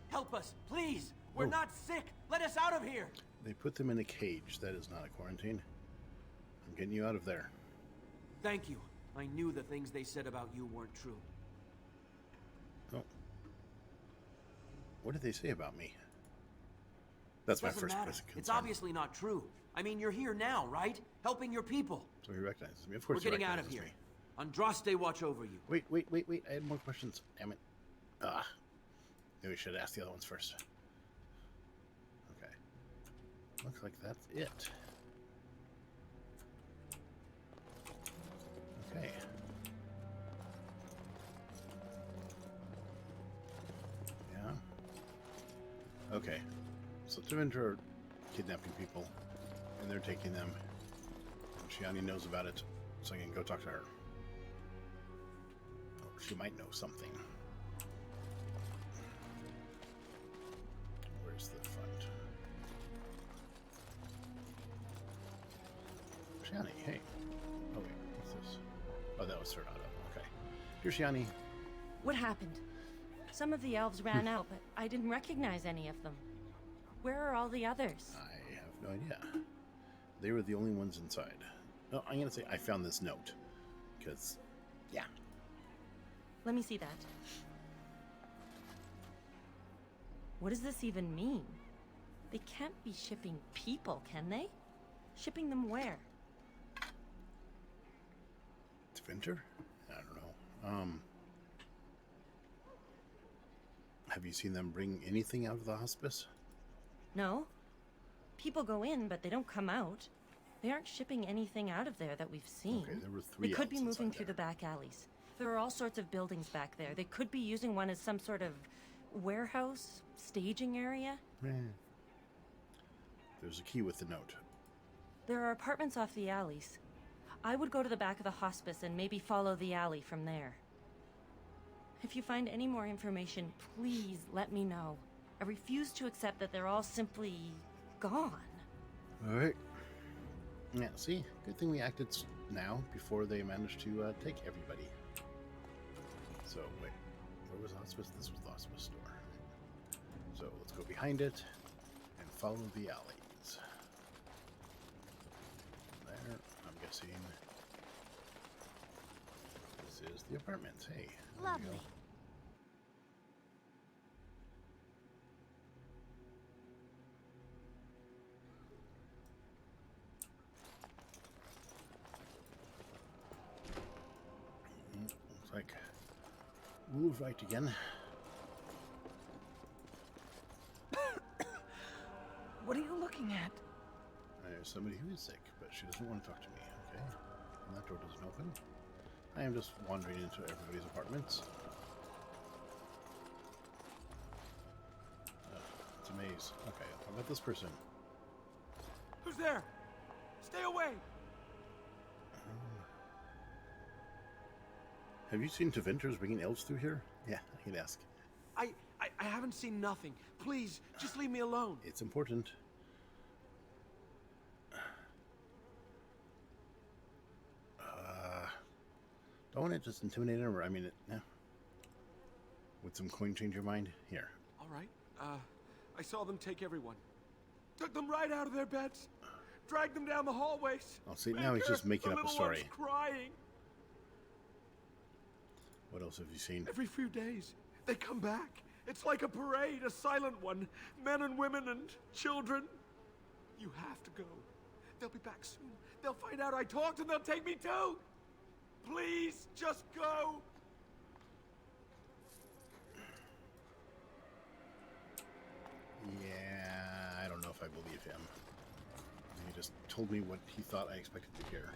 Help us, please! We're Oh. not sick! Let us out of here! They put them in a cage. That is not a quarantine. I'm getting you out of there. Thank you. I knew the things they said about you weren't true. Oh. What did they say about me? That's my Doesn't first matter. concern. It's obviously not true. I mean, you're here now, right? Helping your people. So he recognizes me. Of course We're he getting out of recognizes here. me. Andraste watch over you. Wait. I had more questions. Damn it. Maybe we should ask the other ones first. Okay. Looks like that's it. Okay. Yeah. Okay. So Tevinter are kidnapping people, and they're taking them. Shiani knows about it, so I can go talk to her. Oh, she might know something. Where's the front? Shiani, hey. Oh wait, what's this? Oh, that was Cernado. Okay. Here's Shiani. What happened? Some of the elves ran out, but I didn't recognize any of them. Where are all the others? I have no idea. They were the only ones inside. No, I'm gonna say I found this note. Because, yeah. Let me see that. What does this even mean? They can't be shipping people, can they? Shipping them where? Tevinter? I don't know. Have you seen them bring anything out of the hospice? No. People go in, but they don't come out. They aren't shipping anything out of there that we've seen. Okay, there were 3 They could be elves moving inside through the back alleys. There are all sorts of buildings back there. They could be using one as some sort of warehouse, staging area. There's a key with the note. There are apartments off the alleys. I would go to the back of the hospice and maybe follow the alley from there. If you find any more information, please let me know. I refuse to accept that they're all simply gone. Alright. Yeah, see? Good thing we acted now before they managed to take everybody. So, wait. Where was the hospice? This was the hospice store. So, let's go behind it and follow the alleys. There, I'm guessing this is the apartment. Hey, there Lovely. we go. Move right again. What are you looking at? There's somebody who is sick, but she doesn't want to talk to me. Okay. And that door doesn't open. I am just wandering into everybody's apartments. It's a maze. Okay, how about this person? Who's there? Stay away! Have you seen Tevinters bringing elves through here? Yeah, I could ask. I haven't seen nothing. Please, just leave me alone. It's important. Don't want to just intimidate him, or I mean, yeah. Would some coin change your mind? Here. All right. I saw them take everyone. Took them right out of their beds. Dragged them down the hallways. Oh, see, now he's just making up a story. The little one's crying. What else have you seen? Every few days, they come back. It's like a parade, a silent one. Men and women and children. You have to go. They'll be back soon. They'll find out I talked and they'll take me too. Please, just go. Yeah, I don't know if I believe him. He just told me what he thought I expected to hear.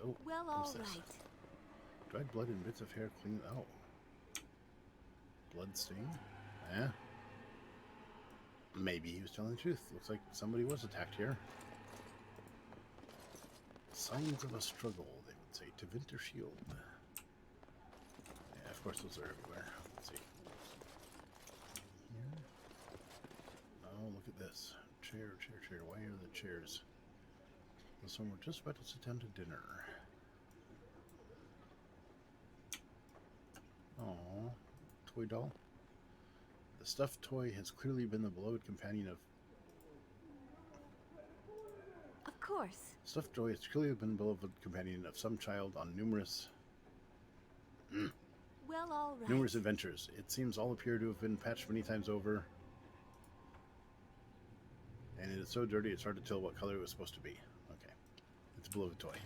Oh, well, all right. Dried blood and bits of hair clean. Oh. Blood stain? Yeah. Maybe he was telling the truth. Looks like somebody was attacked here. Signs of a struggle, they would say. Tevinter shield. Yeah, of course those are everywhere. Let's see. Here. Oh, look at this. Chair. Why are the chairs? So we're just about to sit down to dinner. Oh, toy doll. The stuffed toy has clearly been the beloved companion of... Of course. Stuffed toy has clearly been the beloved companion of some child on numerous... Well, all right. Numerous adventures. It seems all appear to have been patched many times over. And it is so dirty it's hard to tell what color it was supposed to be. It's a beloved toy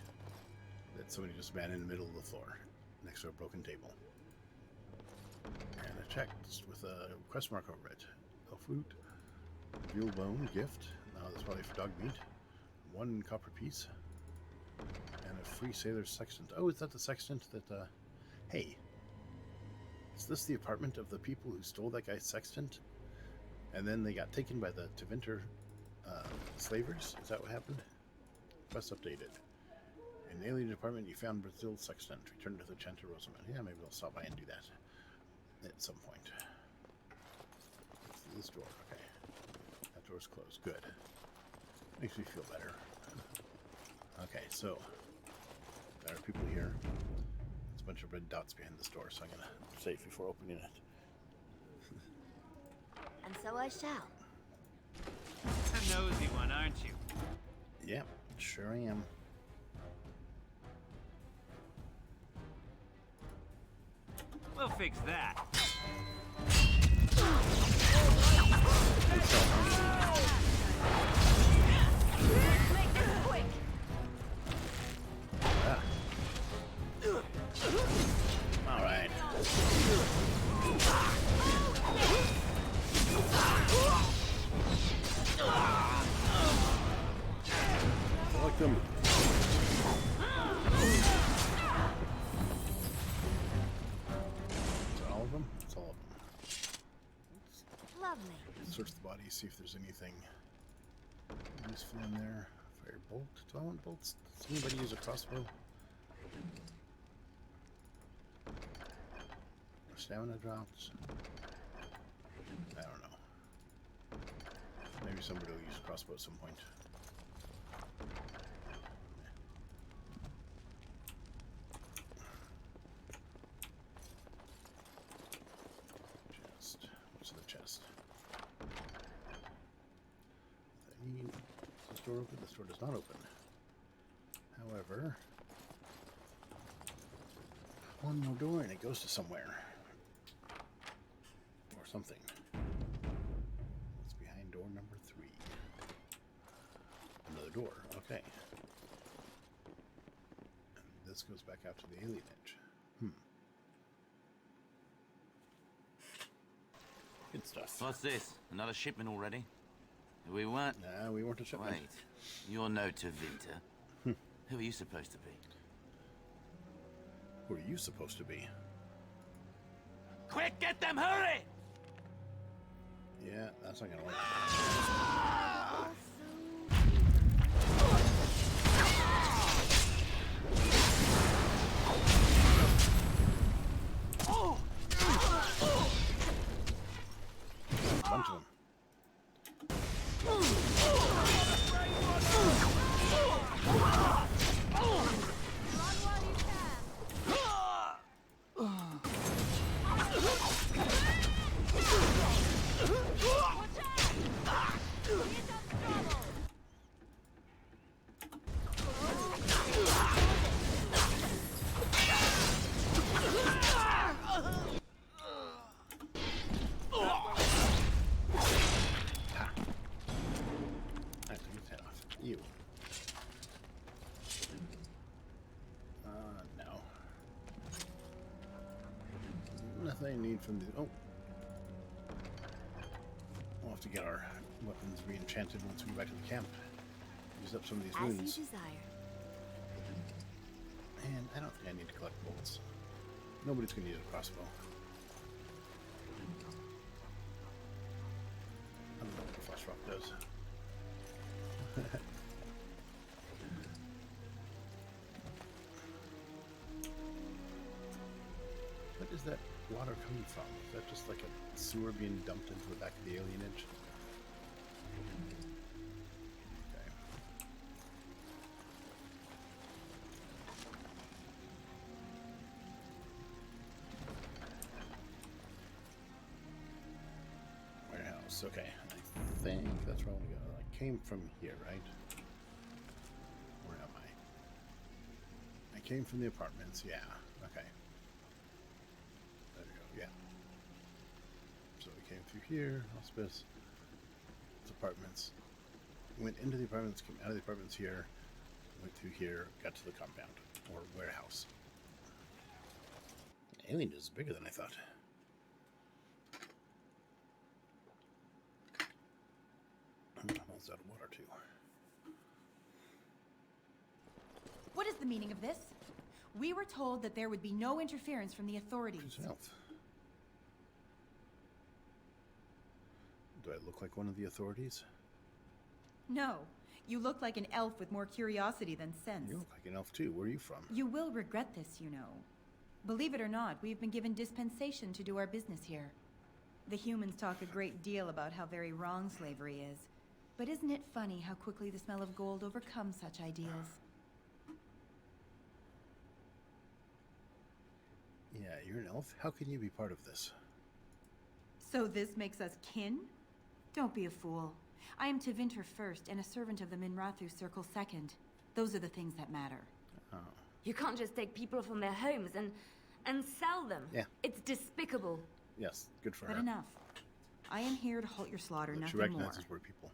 that somebody just abandoned in the middle of the floor next to a broken table. And a chest with a quest mark over it. Elf root, veal bone, gift. Now that's probably for dog meat. 1 copper piece. And a free sailor's sextant. Oh, is that the sextant that, hey. Is this the apartment of the people who stole that guy's sextant? And then they got taken by the Tevinter slavers? Is that what happened? Quest updated. In the alien department, you found Brazil's sextant. Return to the Chanter Rosamund. Yeah, maybe we'll stop by and do that at some point. This door. Okay. That door's closed. Good. Makes me feel better. Okay, so there are people here. There's a bunch of red dots behind this door, so I'm gonna save before opening it. And so I shall. A nosy one, aren't you? Yeah. Sure I am. We'll fix that. Make this quick. All right. Select them. Is that all of them? That's all of them. Lovely. Search the body, see if there's anything useful in there. Fire bolt. Do I want bolts? Does anybody use a crossbow? Stamina drops. I don't know. Maybe somebody will use a crossbow at some point. Chest. What's in the chest? Is this door open? This door does not open. However, one more door and it goes to somewhere. Or something. What's behind door number 3? Another door. Okay. And this goes back out to the alienage. Good stuff. What's this? Another shipment already? We weren't... Nah, we weren't a shipment. Wait. You're no Tevinter. Who are you supposed to be? Who are you supposed to be? Quick, get them, hurry! Yeah, that's not gonna work. Bunch of them. You. No. Nothing I need from the... Oh. We'll have to get our weapons re-enchanted once we get back to the camp. Use up some of these wounds. As you desire. And I don't think I need to collect bolts. Nobody's going to use a crossbow. I don't know what the flash rock does. What is that water coming from? Is that just like a sewer being dumped into the back of the alienage? Okay. Warehouse. Okay. I think that's where I want to go. I came from here, right? Where am I? I came from the apartments. Yeah. Okay. There we go. Yeah. So we came through here, hospice, apartments. Went into the apartments, came out of the apartments here, went through here, got to the compound or warehouse. Alien is bigger than I thought. I'm almost out of water too. What is the meaning of this? We were told that there would be no interference from the authorities. Who's an elf? Do I look like one of the authorities? No, you look like an elf with more curiosity than sense. You look like an elf too. Where are you from? You will regret this, you know. Believe it or not, we've been given dispensation to do our business here. The humans talk a great deal about how very wrong slavery is. But isn't it funny how quickly the smell of gold overcomes such ideals? Yeah, you're an elf? How can you be part of this? So this makes us kin? Don't be a fool. I am Tevinter first and a servant of the Minrathu Circle second. Those are the things that matter. Oh. You can't just take people from their homes and sell them. Yeah. It's despicable. Yes, good for But her. enough. I am here to halt your slaughter, But she nothing more. recognizes we're people.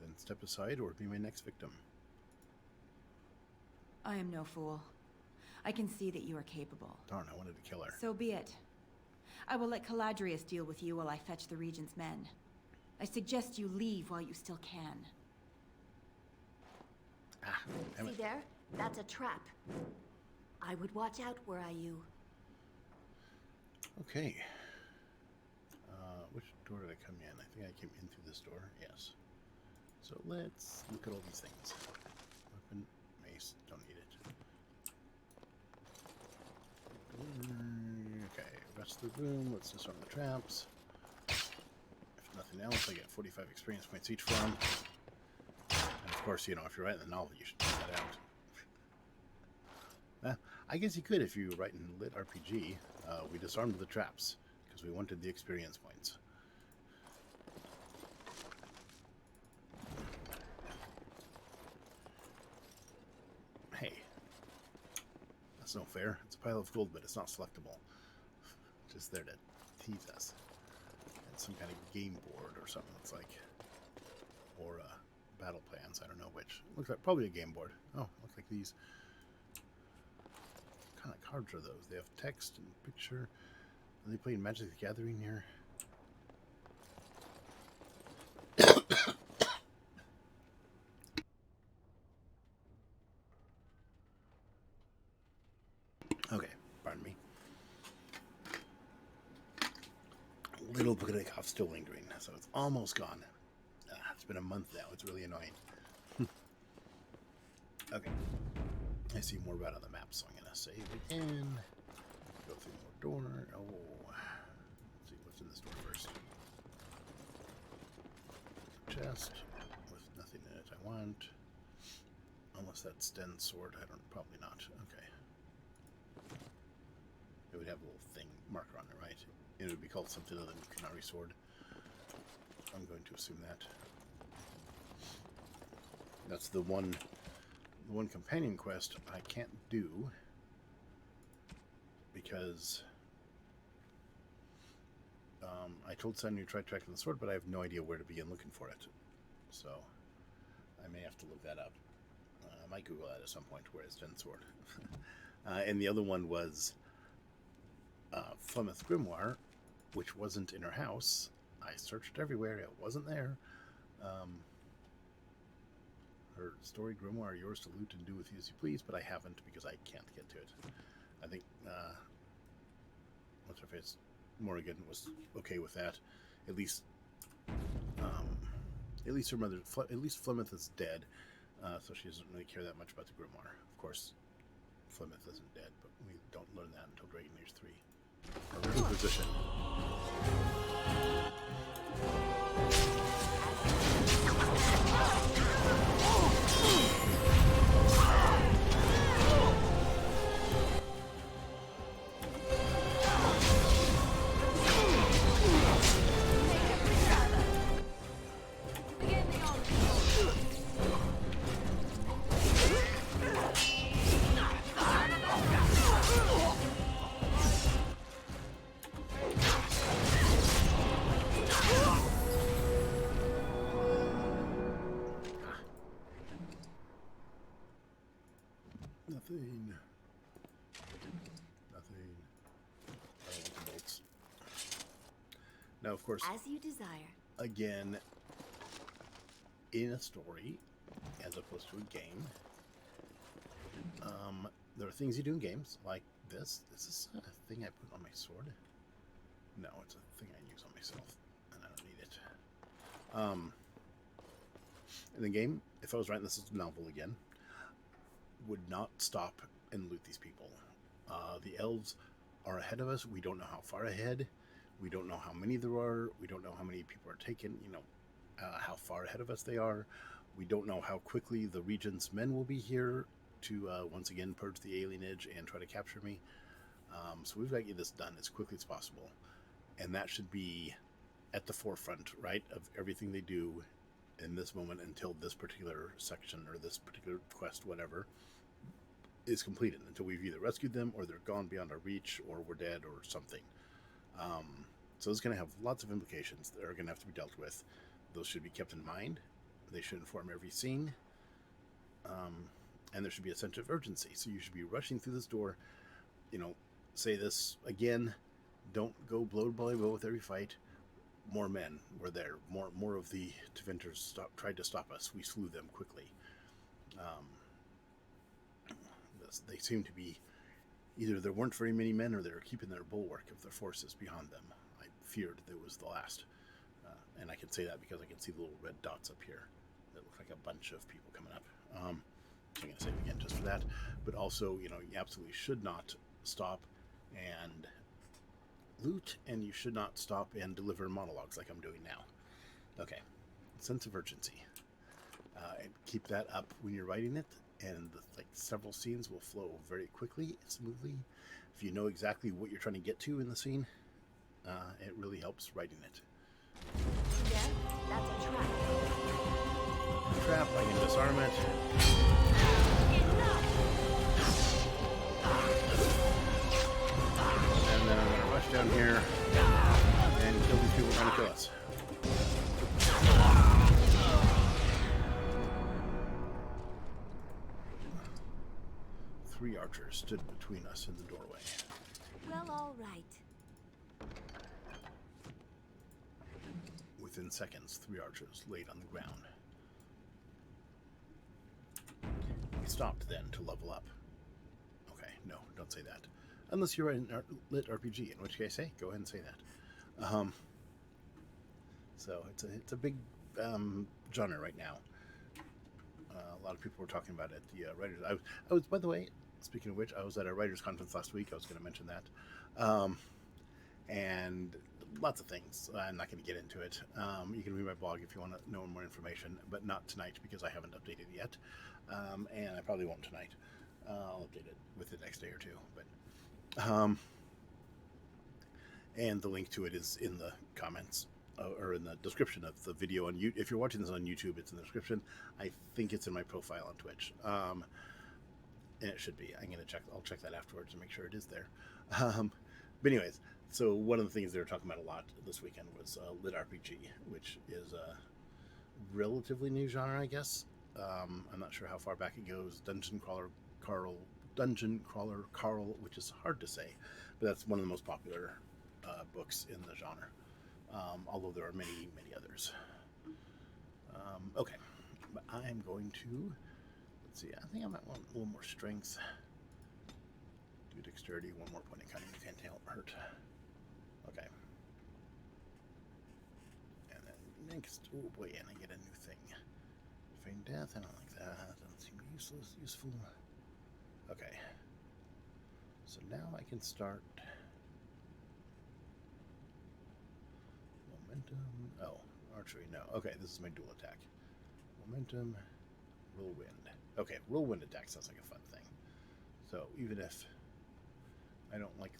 Then step aside or be my next victim. I am no fool. I can see that you are capable. Darn, I wanted to kill her. So be it. I will let Caladrius deal with you while I fetch the Regent's men. I suggest you leave while you still can. Ah, damn See it. there? That's a trap. I would watch out were I you. Okay. Which door did I come in? I think I came in through this door. Yes. So let's look at all these things. Weapon, mace, don't need it. Okay, rest of the room. Let's disarm the traps. If nothing else, I get 45 experience points each for them. And of course, you know, if you're writing the novel, you should check that out. I guess you could if you write in Lit RPG. We disarmed the traps because we wanted the experience points. Hey, That's no fair. It's a pile of gold, but it's not selectable. Just there to tease us. And some kind of game board or something that's like... Or battle plans, I don't know which. Looks like probably a game board. Oh, looks like these. What kind of cards are those? They have text and picture. Are they playing Magic the Gathering here? Okay, pardon me. A little bit of cough still lingering, so it's almost gone. It's been a month now. It's really annoying. Okay. I see more about on the map, so I'm going to save again. Go through more door. Oh. Let's see what's in this door first. Chest with nothing in it I want. Unless that's Sten's sword. I don't. Probably not. Okay. It would have a little thing marker on it, right? It would be called something other than Kunari sword. I'm going to assume that. That's the one companion quest I can't do because I told Sen to try tracking the sword, but I have no idea where to begin looking for it. So I may have to look that up. I might Google that at some point. Where is Jen's sword? And the other one was Flemeth Grimoire, which wasn't in her house. I searched everywhere. It wasn't there. Her story grimoire, yours to loot and do with as you please, but I haven't because I can't get to it. I think what's her face, Morrigan was okay with that. At least her mother, at least Flemeth is dead, so she doesn't really care that much about the grimoire. Of course, Flemeth isn't dead, but we don't learn that until Dragon Age 3. Our original position. Nothing. I don't want the bolts. Now, of course, as you desire. Again, in a story, as opposed to a game, there are things you do in games, like this. Is this a thing I put on my sword? No, it's a thing I use on myself, and I don't need it. In the game, if I was writing this as a novel again, would not stop and loot these people. The elves are ahead of us. We don't know how far ahead. We don't know how many there are. We don't know how many people are taken, how far ahead of us they are. We don't know how quickly the Regent's men will be here to once again purge the alienage and try to capture me. So we've got to get this done as quickly as possible. And that should be at the forefront, right, of everything they do in this moment until this particular section or this particular quest, whatever, is completed, until we've either rescued them or they're gone beyond our reach or we're dead or something. So it's going to have lots of implications that are going to have to be dealt with. Those should be kept in mind. They should inform every scene. And there should be a sense of urgency. So you should be rushing through this door. Say this again, don't go blow to blow with every fight. More men were there. More of the Tevinters tried to stop us. We slew them quickly. They seem to be, either there weren't very many men or they were keeping their bulwark of their forces behind them. I feared there was the last. And I can say that because I can see the little red dots up here. That look like a bunch of people coming up. I'm going to save again just for that. But also, you absolutely should not stop and loot, and you should not stop and deliver monologues like I'm doing now. Okay. Sense of urgency. And keep that up when you're writing it, and several scenes will flow very quickly and smoothly. If you know exactly what you're trying to get to in the scene, it really helps writing it. Yeah, that's a trap. Trap, I can disarm it. Enough! down here and kill these people trying to kill us. Three archers stood between us in the doorway. Well, all right. Within seconds, three archers laid on the ground. We stopped then to level up. Okay, no, don't say that. Unless you're in lit RPG, in which case, hey, go ahead and say that. So it's a big genre right now. A lot of people were talking about it. The writers. I was, by the way, speaking of which, I was at a writers' conference last week. I was going to mention that, and lots of things. I'm not going to get into it. You can read my blog if you want to know more information, but not tonight because I haven't updated yet, and I probably won't tonight. I'll update it with the next day or two, but. And the link to it is in the comments or in the description of the video on YouTube. If you're watching this on YouTube, it's in the description. I think it's in my profile on Twitch, and it should be. I'm gonna check. I'll check that afterwards and make sure it is there. But anyways, so one of the things they were talking about a lot this weekend was lit RPG, which is a relatively new genre, I guess. I'm not sure how far back it goes. Dungeon Crawler Carl, which is hard to say, but that's one of the most popular books in the genre, although there are many others. Okay, but I'm going to, let's see, I think I might want a little more strength. Do dexterity, one more point of cunning, can't hurt. Okay. And then next, oh boy, and I get a new thing. Feign death, I don't like that, doesn't seem useful. Okay, so now I can start momentum. Oh, archery, no. Okay, this is my dual attack. Momentum, whirlwind. Okay, whirlwind attack sounds like a fun thing. So even if I don't like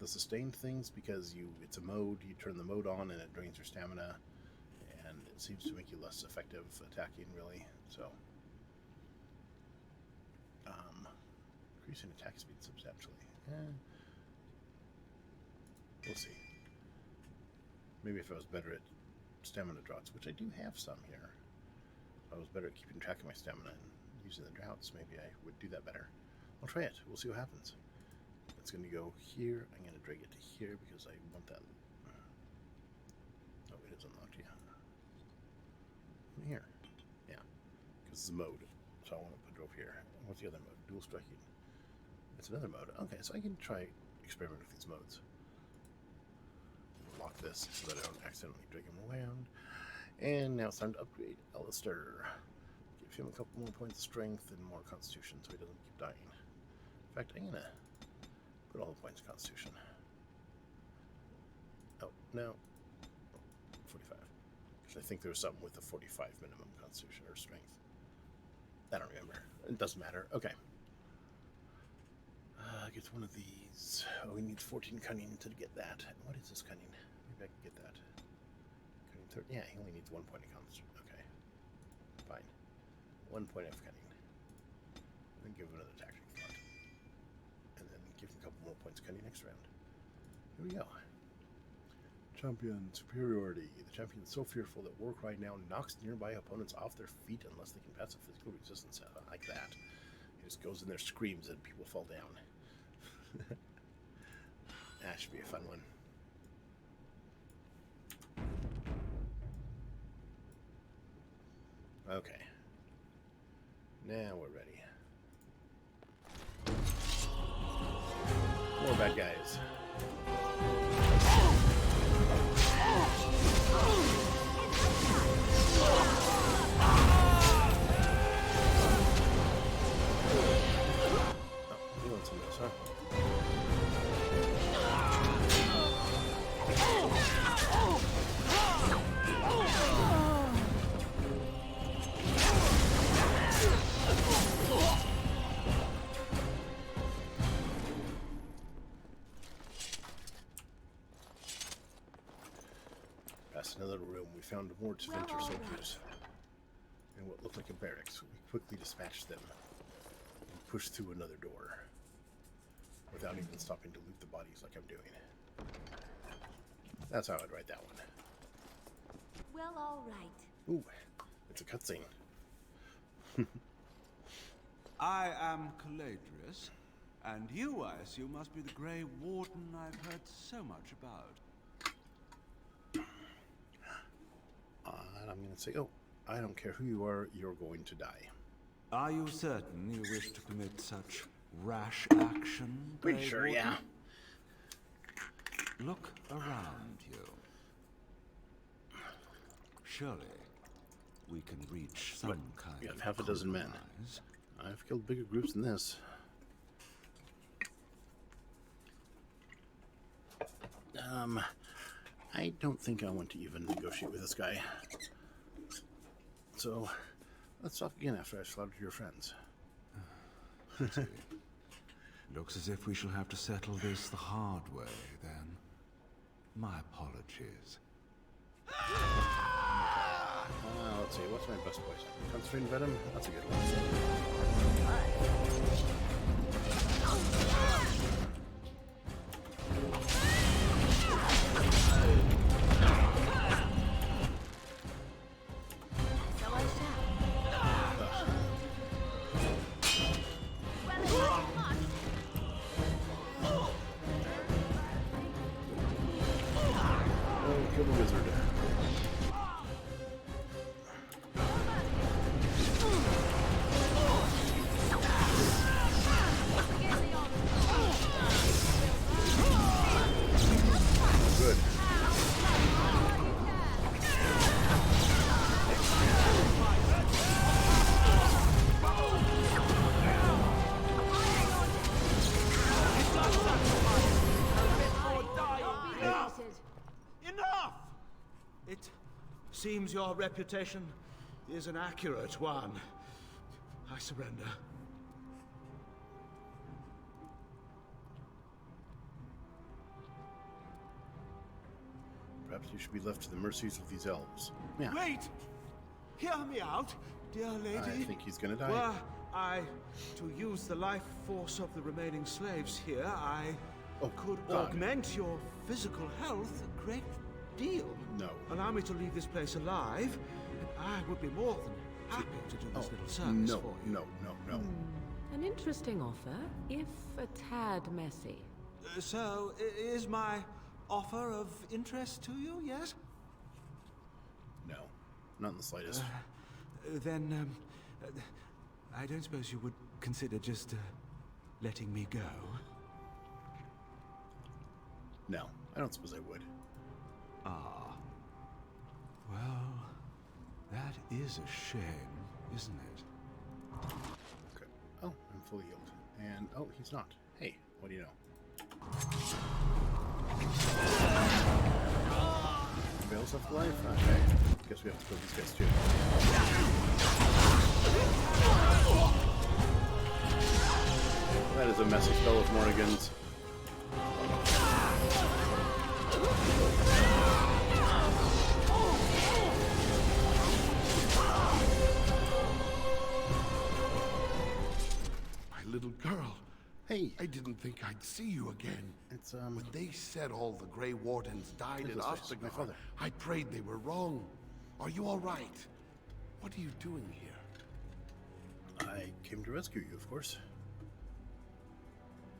the sustained things because it's a mode, you turn the mode on and it drains your stamina, and it seems to make you less effective attacking, really. So. Increasing attack speed substantially. We'll see. Maybe if I was better at stamina droughts, which I do have some here. If I was better at keeping track of my stamina and using the droughts, maybe I would do that better. I'll try it. We'll see what happens. It's going to go here. I'm going to drag it to here because I want that. Oh, it is unlocked, yeah. Here. Yeah. Because it's a mode. So I want to put it over here. What's the other mode? Dual striking. It's another mode. Okay, so I can try experiment with these modes. Lock this so that I don't accidentally drag him around. And now it's time to upgrade Alistair. Give him a couple more points of strength and more constitution so he doesn't keep dying. In fact, I'm gonna put all the points of constitution. Oh, no. 45. Because I think there was something with the 45 minimum constitution or strength. I don't remember. It doesn't matter. Okay. Gets one of these. Oh, he needs 14 cunning to get that. What is this cunning? Maybe I can get that. Cunning 30. Yeah, he only needs 1 point of constitution. Okay. Fine. 1 point of cunning. Then give him another tactic slot. And then give him a couple more points of cunning next round. Here we go. Champion superiority. The champion is so fearful that Warcry now knocks nearby opponents off their feet unless they can pass a physical resistance. I like that. He just goes in there, screams, and people fall down. That should be a fun one. Okay. Now we're ready. More bad guys. Oh, you want some of this, huh? Past another room, we found more Tevinter soldiers in what looked like a barracks. We quickly dispatched them and pushed through another door. without even stopping to loot the bodies like I'm doing. That's how I'd write that one. Well, all right. Ooh, it's a cutscene. I am Caladrius, and you, I assume, must be the Grey Warden I've heard so much about. And I'm going to say, oh, I don't care who you are, you're going to die. Are you certain you wish to commit such rash action? Pretty Grey sure, Warden? yeah. Look around you. Surely we can reach some kind You of have half a dozen men. compromise. I've killed bigger groups than this. I don't think I want to even negotiate with this guy. So, let's talk again after I slaughtered your friends. Looks as if we shall have to settle this the hard way, then. My apologies. Let's see, what's my best poison? Concentrated venom? That's a good one. Kill the wizard. Good. Enough! It seems your reputation is an accurate one. I surrender. Perhaps you should be left to the mercies of these elves. Yeah. Wait! Hear me out, dear lady. I think he's gonna die. Were I to use the life force of the remaining slaves here, I could augment your physical health a great deal. No. Allow me to leave this place alive, and I would be more than happy to do this little service for you. No. An interesting offer, if a tad messy. So, is my offer of interest to you, yes? No. Not in the slightest. Then, I don't suppose you would consider just letting me go? No, I don't suppose I would. Ah. Well, that is a shame, isn't it? Okay. Oh, I'm fully healed. And, oh, he's not. Hey, what do you know? Veils of life? Okay. Guess we have to kill these guys too. That is a messy spell of Morrigan's. My little girl. Hey. I didn't think I'd see you again. It's, When they said all the Grey Wardens died at This way, my Ostagar, father. I prayed they were wrong. Are you all right? What are you doing here? I came to rescue you, of course.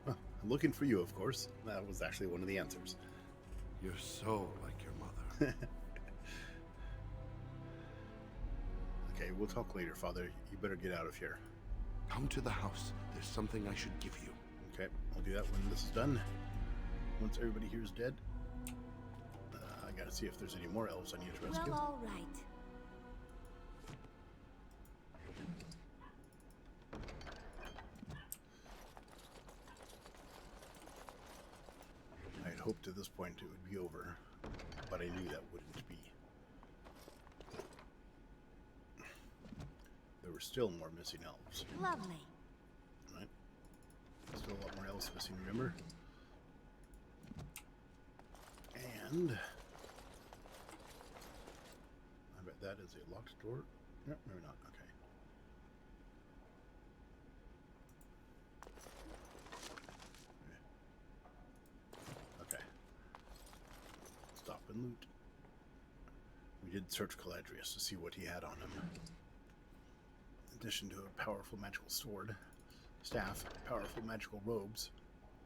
Huh, I'm looking for you, of course. That was actually one of the answers. You're so like your mother. Okay, we'll talk later, Father. You better get out of here. Come to the house. There's something I should give you. Okay, I'll do that when this is done. Once everybody here is dead, I gotta see if there's any more elves I need to rescue. Well, all right. I had hoped at this point it would be over, but I knew that wouldn't be. There were still more missing elves. Lovely. Right? Still a lot more elves missing, remember? And I bet that is a locked door. No, maybe not. Okay. search Caladrius to see what he had on him. In addition to a powerful magical sword, staff, powerful magical robes,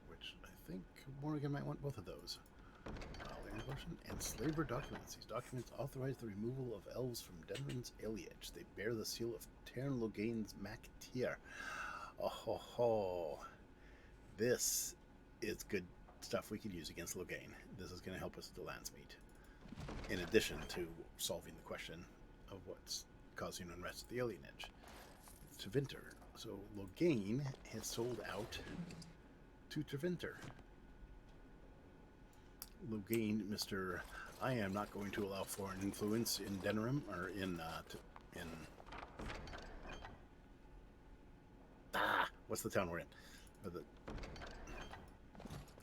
which I think Morrigan might want both of those. Land potion and slaver documents. These documents authorize the removal of elves from Denrin's alienage. They bear the seal of Teyrn Logain's Mactier. Oh ho ho. This is good stuff we could use against Logain. This is going to help us at the Landsmeet. In addition to solving the question of what's causing unrest at the alienage. It's Tevinter. So Logain has sold out to Tevinter. Logain, Mr. I am not going to allow foreign influence in Denerim, or in what's the town we're in?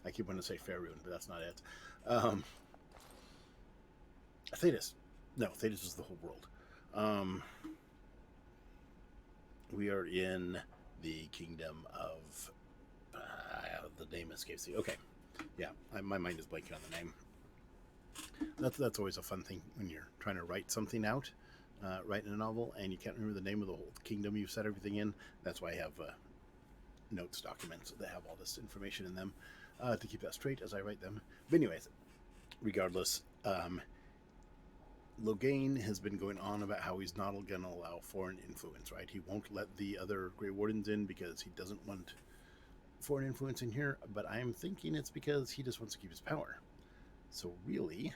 I keep wanting to say Faerun, but that's not it. Thedas. No, Thedas is the whole world. We are in the kingdom of... the name escapes me. Okay. Yeah, my mind is blanking on the name. That's always a fun thing when you're trying to write something out, writing a novel, and you can't remember the name of the whole kingdom you've set everything in. That's why I have notes documents that have all this information in them to keep that straight as I write them. But anyways, regardless, Logain has been going on about how he's not going to allow foreign influence, right? He won't let the other Grey Wardens in because he doesn't want foreign influence in here, but I'm thinking it's because he just wants to keep his power. So really,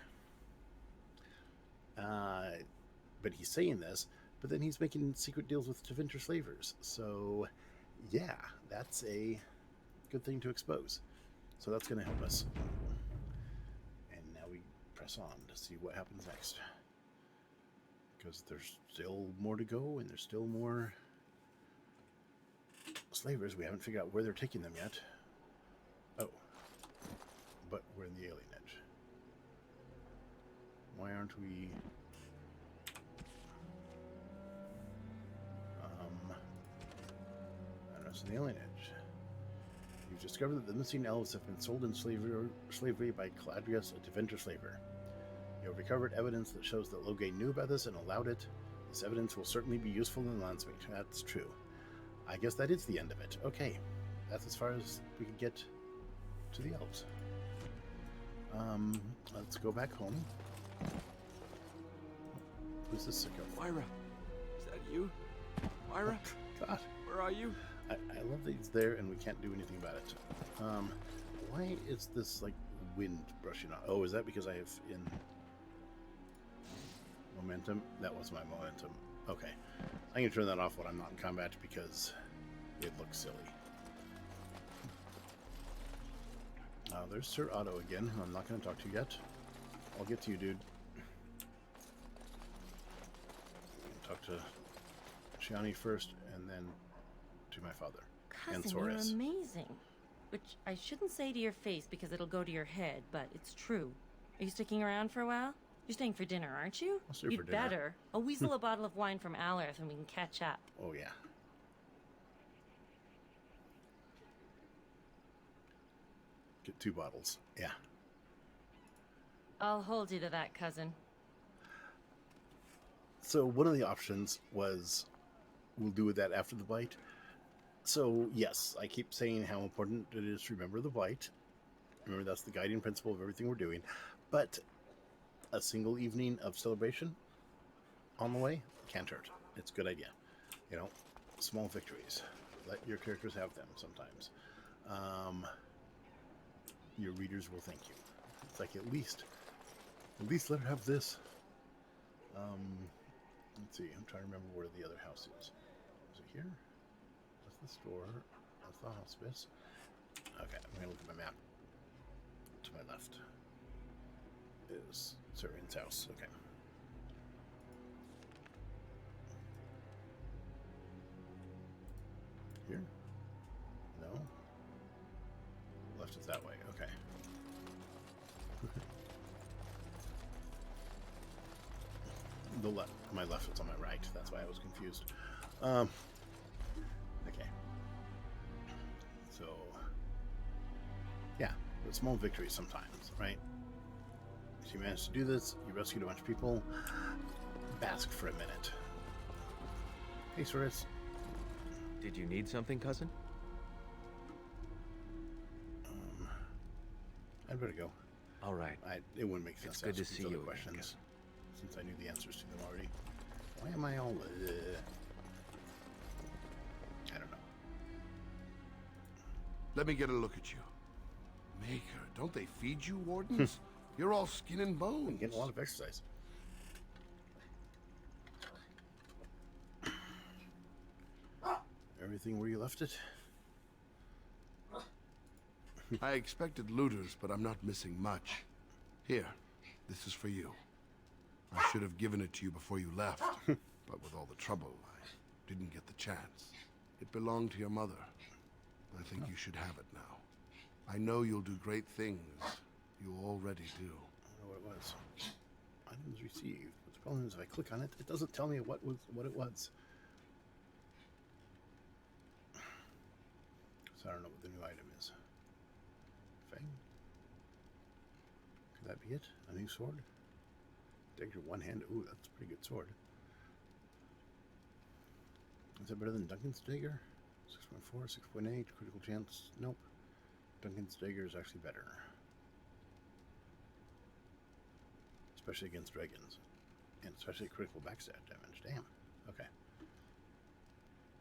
but he's saying this, but then he's making secret deals with Tevinter slavers. So yeah, that's a good thing to expose. So that's going to help us. And now we press on to see what happens next. Because there's still more to go, and there's still more slavers. We haven't figured out where they're taking them yet. Oh. But we're in the alienage. Why aren't we... unrest in the alienage. You've discovered that the missing elves have been sold in slavery by Caladrius, a Tevinter slaver. You have recovered evidence that shows that Logain knew about this and allowed it. This evidence will certainly be useful in Landsmeet. That's true. I guess that is the end of it. Okay. That's as far as we can get to the elves. Let's go back home. Who's this sicko? Myra, is that you? Myra? God. Where are you? I love that he's there and we can't do anything about it. Why is this like wind brushing on? Oh, is that because I have in momentum? That was my momentum. Okay. I'm going to turn that off when I'm not in combat because it looks silly. There's Sir Otto again, who I'm not going to talk to yet. I'll get to you, dude. Talk to Shiani first, and then to my father. Cousin, and Soris. you're amazing. Which I shouldn't say to your face because it'll go to your head, but it's true. Are you sticking around for a while? You're staying for dinner, aren't you? I'll stay You'd for dinner. better. I'll weasel a bottle of wine from Alarth and we can catch up. Oh, yeah. Get 2 bottles. Yeah. I'll hold you to that, cousin. So one of the options was we'll do that after the bite. So yes, I keep saying how important it is to remember the bite. Remember, that's the guiding principle of everything we're doing. But a single evening of celebration on the way can't hurt. It's a good idea. You know, small victories. Let your characters have them sometimes. Your readers will thank you. It's like at least let her have this. Let's see. I'm trying to remember where the other house is. Is it here? That's the store. That's the hospice. Okay, I'm gonna look at my map. To my left is Surian's house. Okay. Here? No. Left is that way. Okay. The left, my left is on my right. That's why I was confused. Okay. So, yeah, but small victories sometimes, right? So you managed to do this. You rescued a bunch of people. Bask for a minute. Hey, Soris. Did you need something, cousin? I'd better go. All right. It wouldn't make sense It's good to ask see these other you again, questions, since I knew the answers to them already. Why am I all... I don't know. Let me get a look at you. Maker, don't they feed you, Wardens? You're all skin and bones. I'm getting a lot of exercise. Everything where you left it? I expected looters, but I'm not missing much. Here, this is for you. I should have given it to you before you left, but with all the trouble, I didn't get the chance. It belonged to your mother. I think you should have it now. I know you'll do great things. You already do. I don't know what it was. Items received. But the problem is if I click on it, it doesn't tell me what it was. So I don't know what the new item is. Fang? Could that be it? A new sword? Dagger one hand. Ooh, that's a pretty good sword. Is that better than Duncan's dagger? 6.4, 6.8, critical chance. Nope. Duncan's dagger is actually better. Especially against dragons. And especially critical backstab damage. Damn. Okay.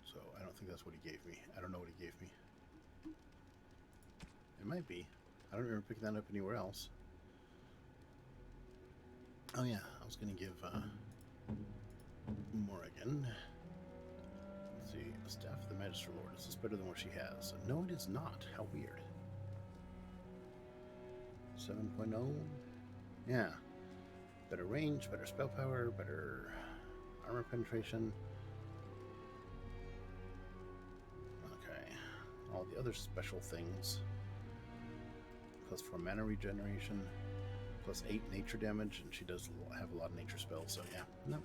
So I don't think that's what he gave me. I don't know what he gave me. It might be. I don't remember picking that up anywhere else. Oh yeah, I was going to give Morrigan. Let's see, a staff of the Magister Lord. Is this better than what she has? No, it is not. How weird. 7.0? Yeah. Better range, better spell power, better armor penetration. Okay. All the other special things. Plus 4 mana regeneration. Plus 8 nature damage, and she does have a lot of nature spells, so yeah. No.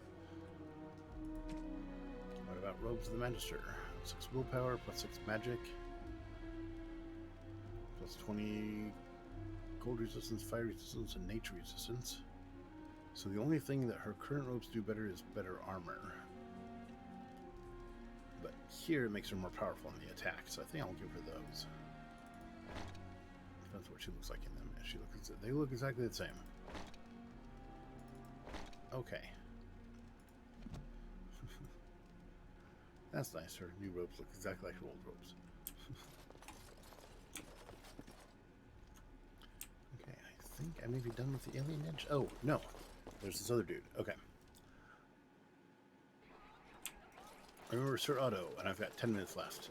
What about Robes of the Magister? 6 willpower, plus 6 magic. Plus 20 cold resistance, fire resistance, and nature resistance. So the only thing that her current robes do better is better armor. But here it makes her more powerful in the attack, so I think I'll give her those. Depends what she looks like in them. They look exactly the same. Okay. That's nice. Her new robes look exactly like her old robes. Okay, I think I may be done with the alien edge. Oh, no. There's this other dude. Okay. I remember Sir Otto, and I've got 10 minutes left.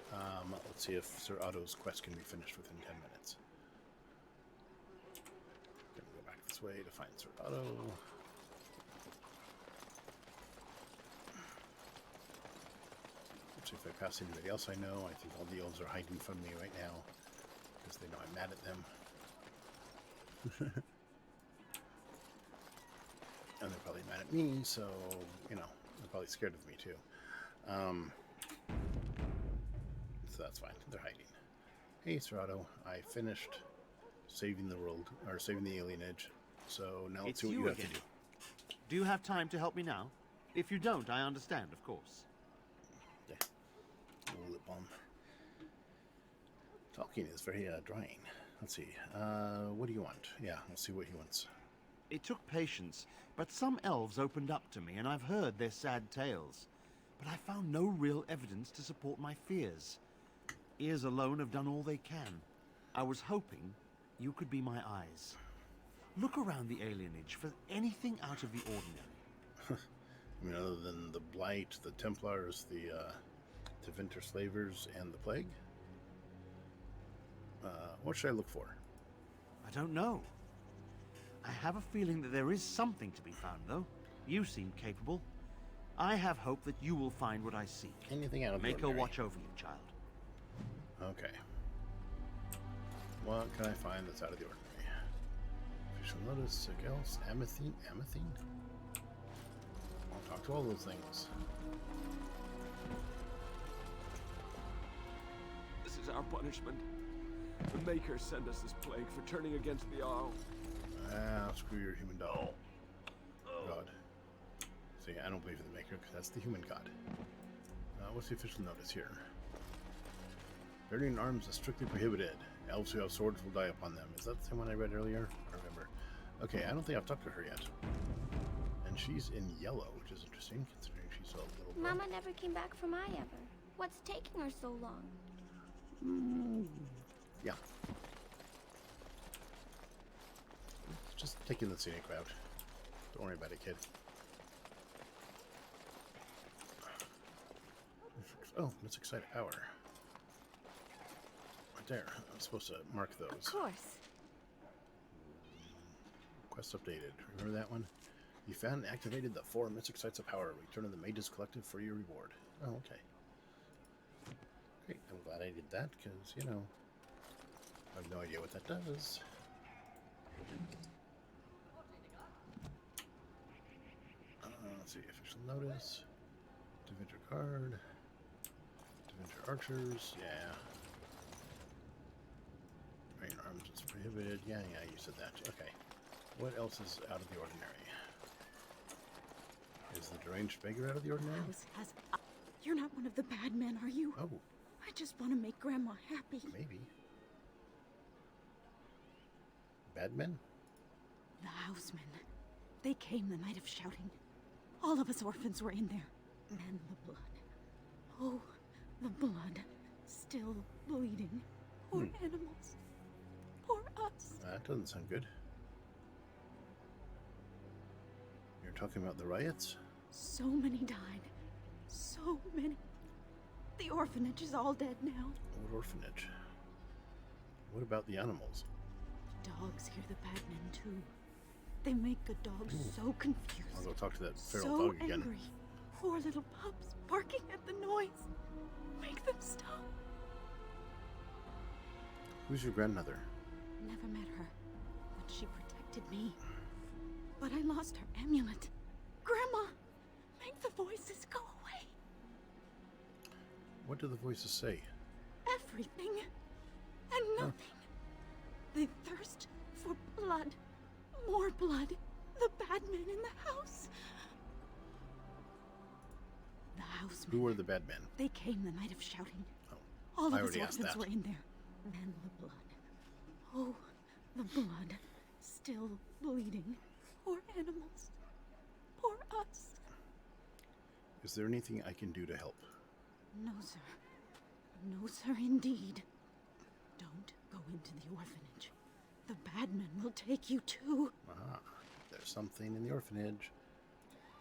Let's see if Sir Otto's quest can be finished within 10 minutes. Gonna go back this way to find Sir Otto. Let's see if I pass anybody else I know. I think all the elves are hiding from me right now because they know I'm mad at them. And they're probably mad at me, so, you know, they're probably scared of me too. So that's fine. They're hiding. Hey, Sir Otto, I finished saving the world, or saving the alien edge. So now let's see what you have to do. Do you have time to help me now? If you don't, I understand, of course. Yeah. A little lip balm. Talking is very drying. Let's see. What do you want? Yeah, let's see what he wants. It took patience, but some elves opened up to me, and I've heard their sad tales. But I found no real evidence to support my fears. Ears alone have done all they can. I was hoping you could be my eyes. Look around the alienage for anything out of the ordinary. I mean, other than the Blight, the Templars, the Tevinter Slavers, and the Plague? What should I look for? I don't know. I have a feeling that there is something to be found, though. You seem capable. I have hope that you will find what I seek. Anything out of the Make her ordinary. watch over you, child. Okay. What can I find that's out of the ordinary? Official notice, Sigils, Amathine? I'll talk to all those things. This is our punishment. The Maker sent us this plague for turning against the Arl. Ah, screw your human dog. God. See, I don't believe in the Maker because that's the human god. What's the official notice here? Bearing arms is strictly prohibited. Elves who have swords will die upon them. Is that the same one I read earlier? I don't remember. Okay, I don't think I've talked to her yet. And she's in yellow, which is interesting considering she's a little girl. Mama never came back from ever. What's taking her so long? Yeah. Just taking the scenic route. Don't worry about it, kid. Oh, Mystic Site of Power. Right there. I'm supposed to mark those. Of course. Quest updated. Remember that one? You found and activated the 4 Mystic Sites of Power. Return to the Mages Collective for your reward. Oh, okay. Great. I'm glad I did that, because, you know, I have no idea what that does. Let's see. Official notice. Divinter card. Divinter archers. Yeah. Rain arms is prohibited. Yeah, you said that. Okay. What else is out of the ordinary? Is the deranged beggar out of the ordinary? You're not one of the bad men, are you? Oh. I just want to make Grandma happy. Maybe. Bad men? The housemen. They came the night of shouting. All of us orphans were in there. And the blood. Oh, the blood. Still bleeding. Poor animals. Poor us. That doesn't sound good. You're talking about the riots? So many died. So many. The orphanage is all dead now. What orphanage? What about the animals? Dogs hear the bad men too. They make the dogs so confused. I'll go talk to that feral so dog again. Angry. Poor little pups barking at the noise. Make them stop. Who's your grandmother? Never met her, but she protected me. But I lost her amulet. Grandma, make the voices go away. What do the voices say? Everything and nothing. They thirst for blood. More blood. The bad men in the house. The housemen. Who were the bad men? They came the night of shouting. Oh, all I of us already asked orphans that. were in there. And the blood. Oh, the blood. Still bleeding. Poor animals. Poor us. Is there anything I can do to help? No, sir. No, sir, indeed. Don't go into the orphanage. The bad men will take you too. Ah, there's something in the orphanage.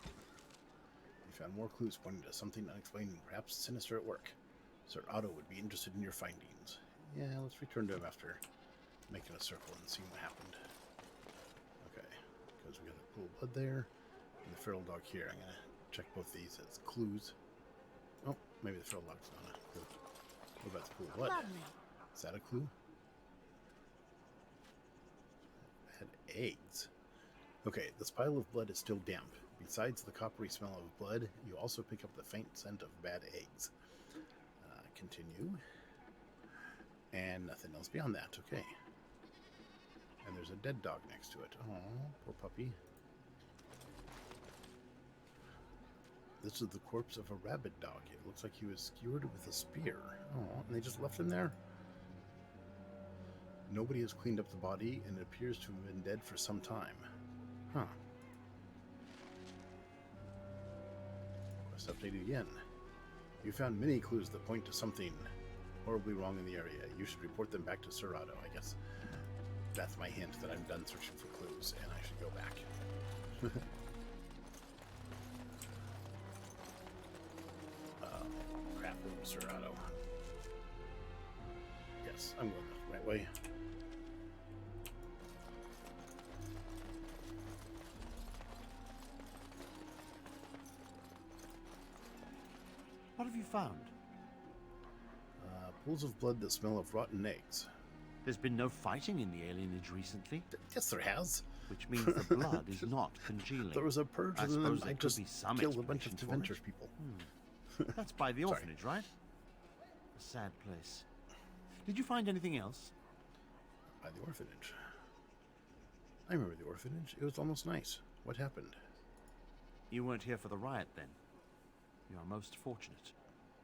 You found more clues pointing to something unexplained and perhaps sinister at work. Sir Otto would be interested in your findings. Yeah, let's return to him after making a circle and seeing what happened. Okay, because we got a pool of blood there and the feral dog here. I'm gonna check both these as clues. Oh, maybe the feral dog's not a clue. What about the pool of blood? Lovely. Is that a clue? Had eggs. Okay, this pile of blood is still damp. Besides the coppery smell of blood, you also pick up the faint scent of bad eggs. Continue. And nothing else beyond that. Okay. And there's a dead dog next to it. Oh, poor puppy. This is the corpse of a rabid dog. It looks like he was skewered with a spear. Oh, and they just left him there? Nobody has cleaned up the body, and it appears to have been dead for some time. Huh. Quest updated again. You found many clues that point to something horribly wrong in the area. You should report them back to Sir Otto. I guess that's my hint that I'm done searching for clues, and I should go back. Crap, over Sir Otto. Yes, I'm going the right way. What have you found? Pools of blood that smell of rotten eggs. There's been no fighting in the alienage recently. Yes, there has. Which means the blood is not congealing. There was a purge, I and then suppose I there could just be some killed a bunch of explanation for Deventer it. people. That's by the Sorry. orphanage, right? A sad place. Did you find anything else? By the orphanage. I remember the orphanage. It was almost nice. What happened? You weren't here for the riot, then. You are most fortunate.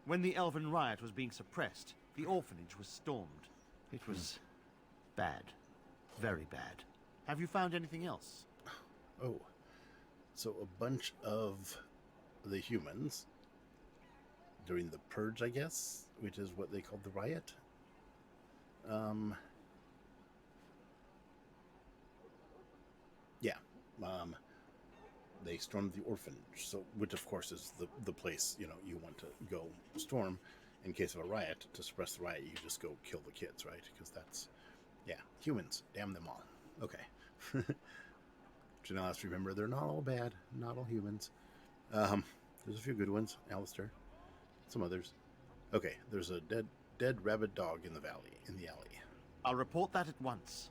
When the Elven riot was being suppressed, the orphanage was stormed. It was bad. Very bad. Have you found anything else? Oh. So a bunch of the humans, during the Purge, I guess, which is what they called the riot, they stormed the orphanage, so which of course is the place you want to go storm in case of a riot. To suppress the riot, you just go kill the kids, right? Because that's humans. Damn them all. Okay. But you now have to remember they're not all bad, not all humans. There's a few good ones. Alistair, some others. Okay, there's a dead rabid dog in the alley. I'll report that at once.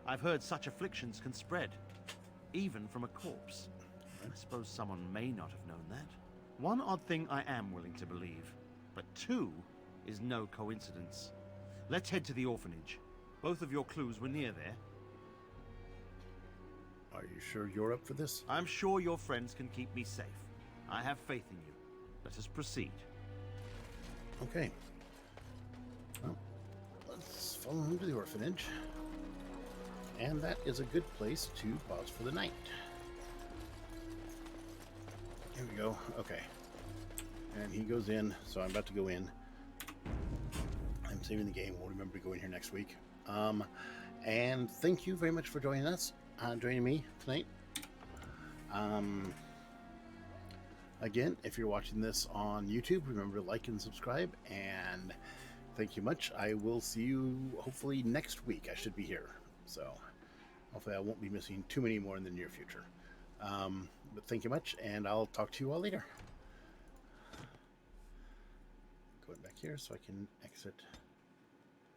I've heard such afflictions can spread, even from a corpse. I suppose someone may not have known that. One odd thing I am willing to believe, but two is no coincidence. Let's head to the orphanage. Both of your clues were near there. Are you sure you're up for this? I'm sure your friends can keep me safe. I have faith in you. Let us proceed. Okay. Well, let's follow him to the orphanage. And that is a good place to pause for the night. Here we go. Okay. And he goes in, so I'm about to go in. I'm saving the game. We'll remember to go in here next week. And thank you very much for joining us, joining me tonight. Again, if you're watching this on YouTube, remember to like and subscribe. And thank you much. I will see you hopefully next week. I should be here. So hopefully I won't be missing too many more in the near future. But thank you much, and I'll talk to you all later. Going back here so I can exit.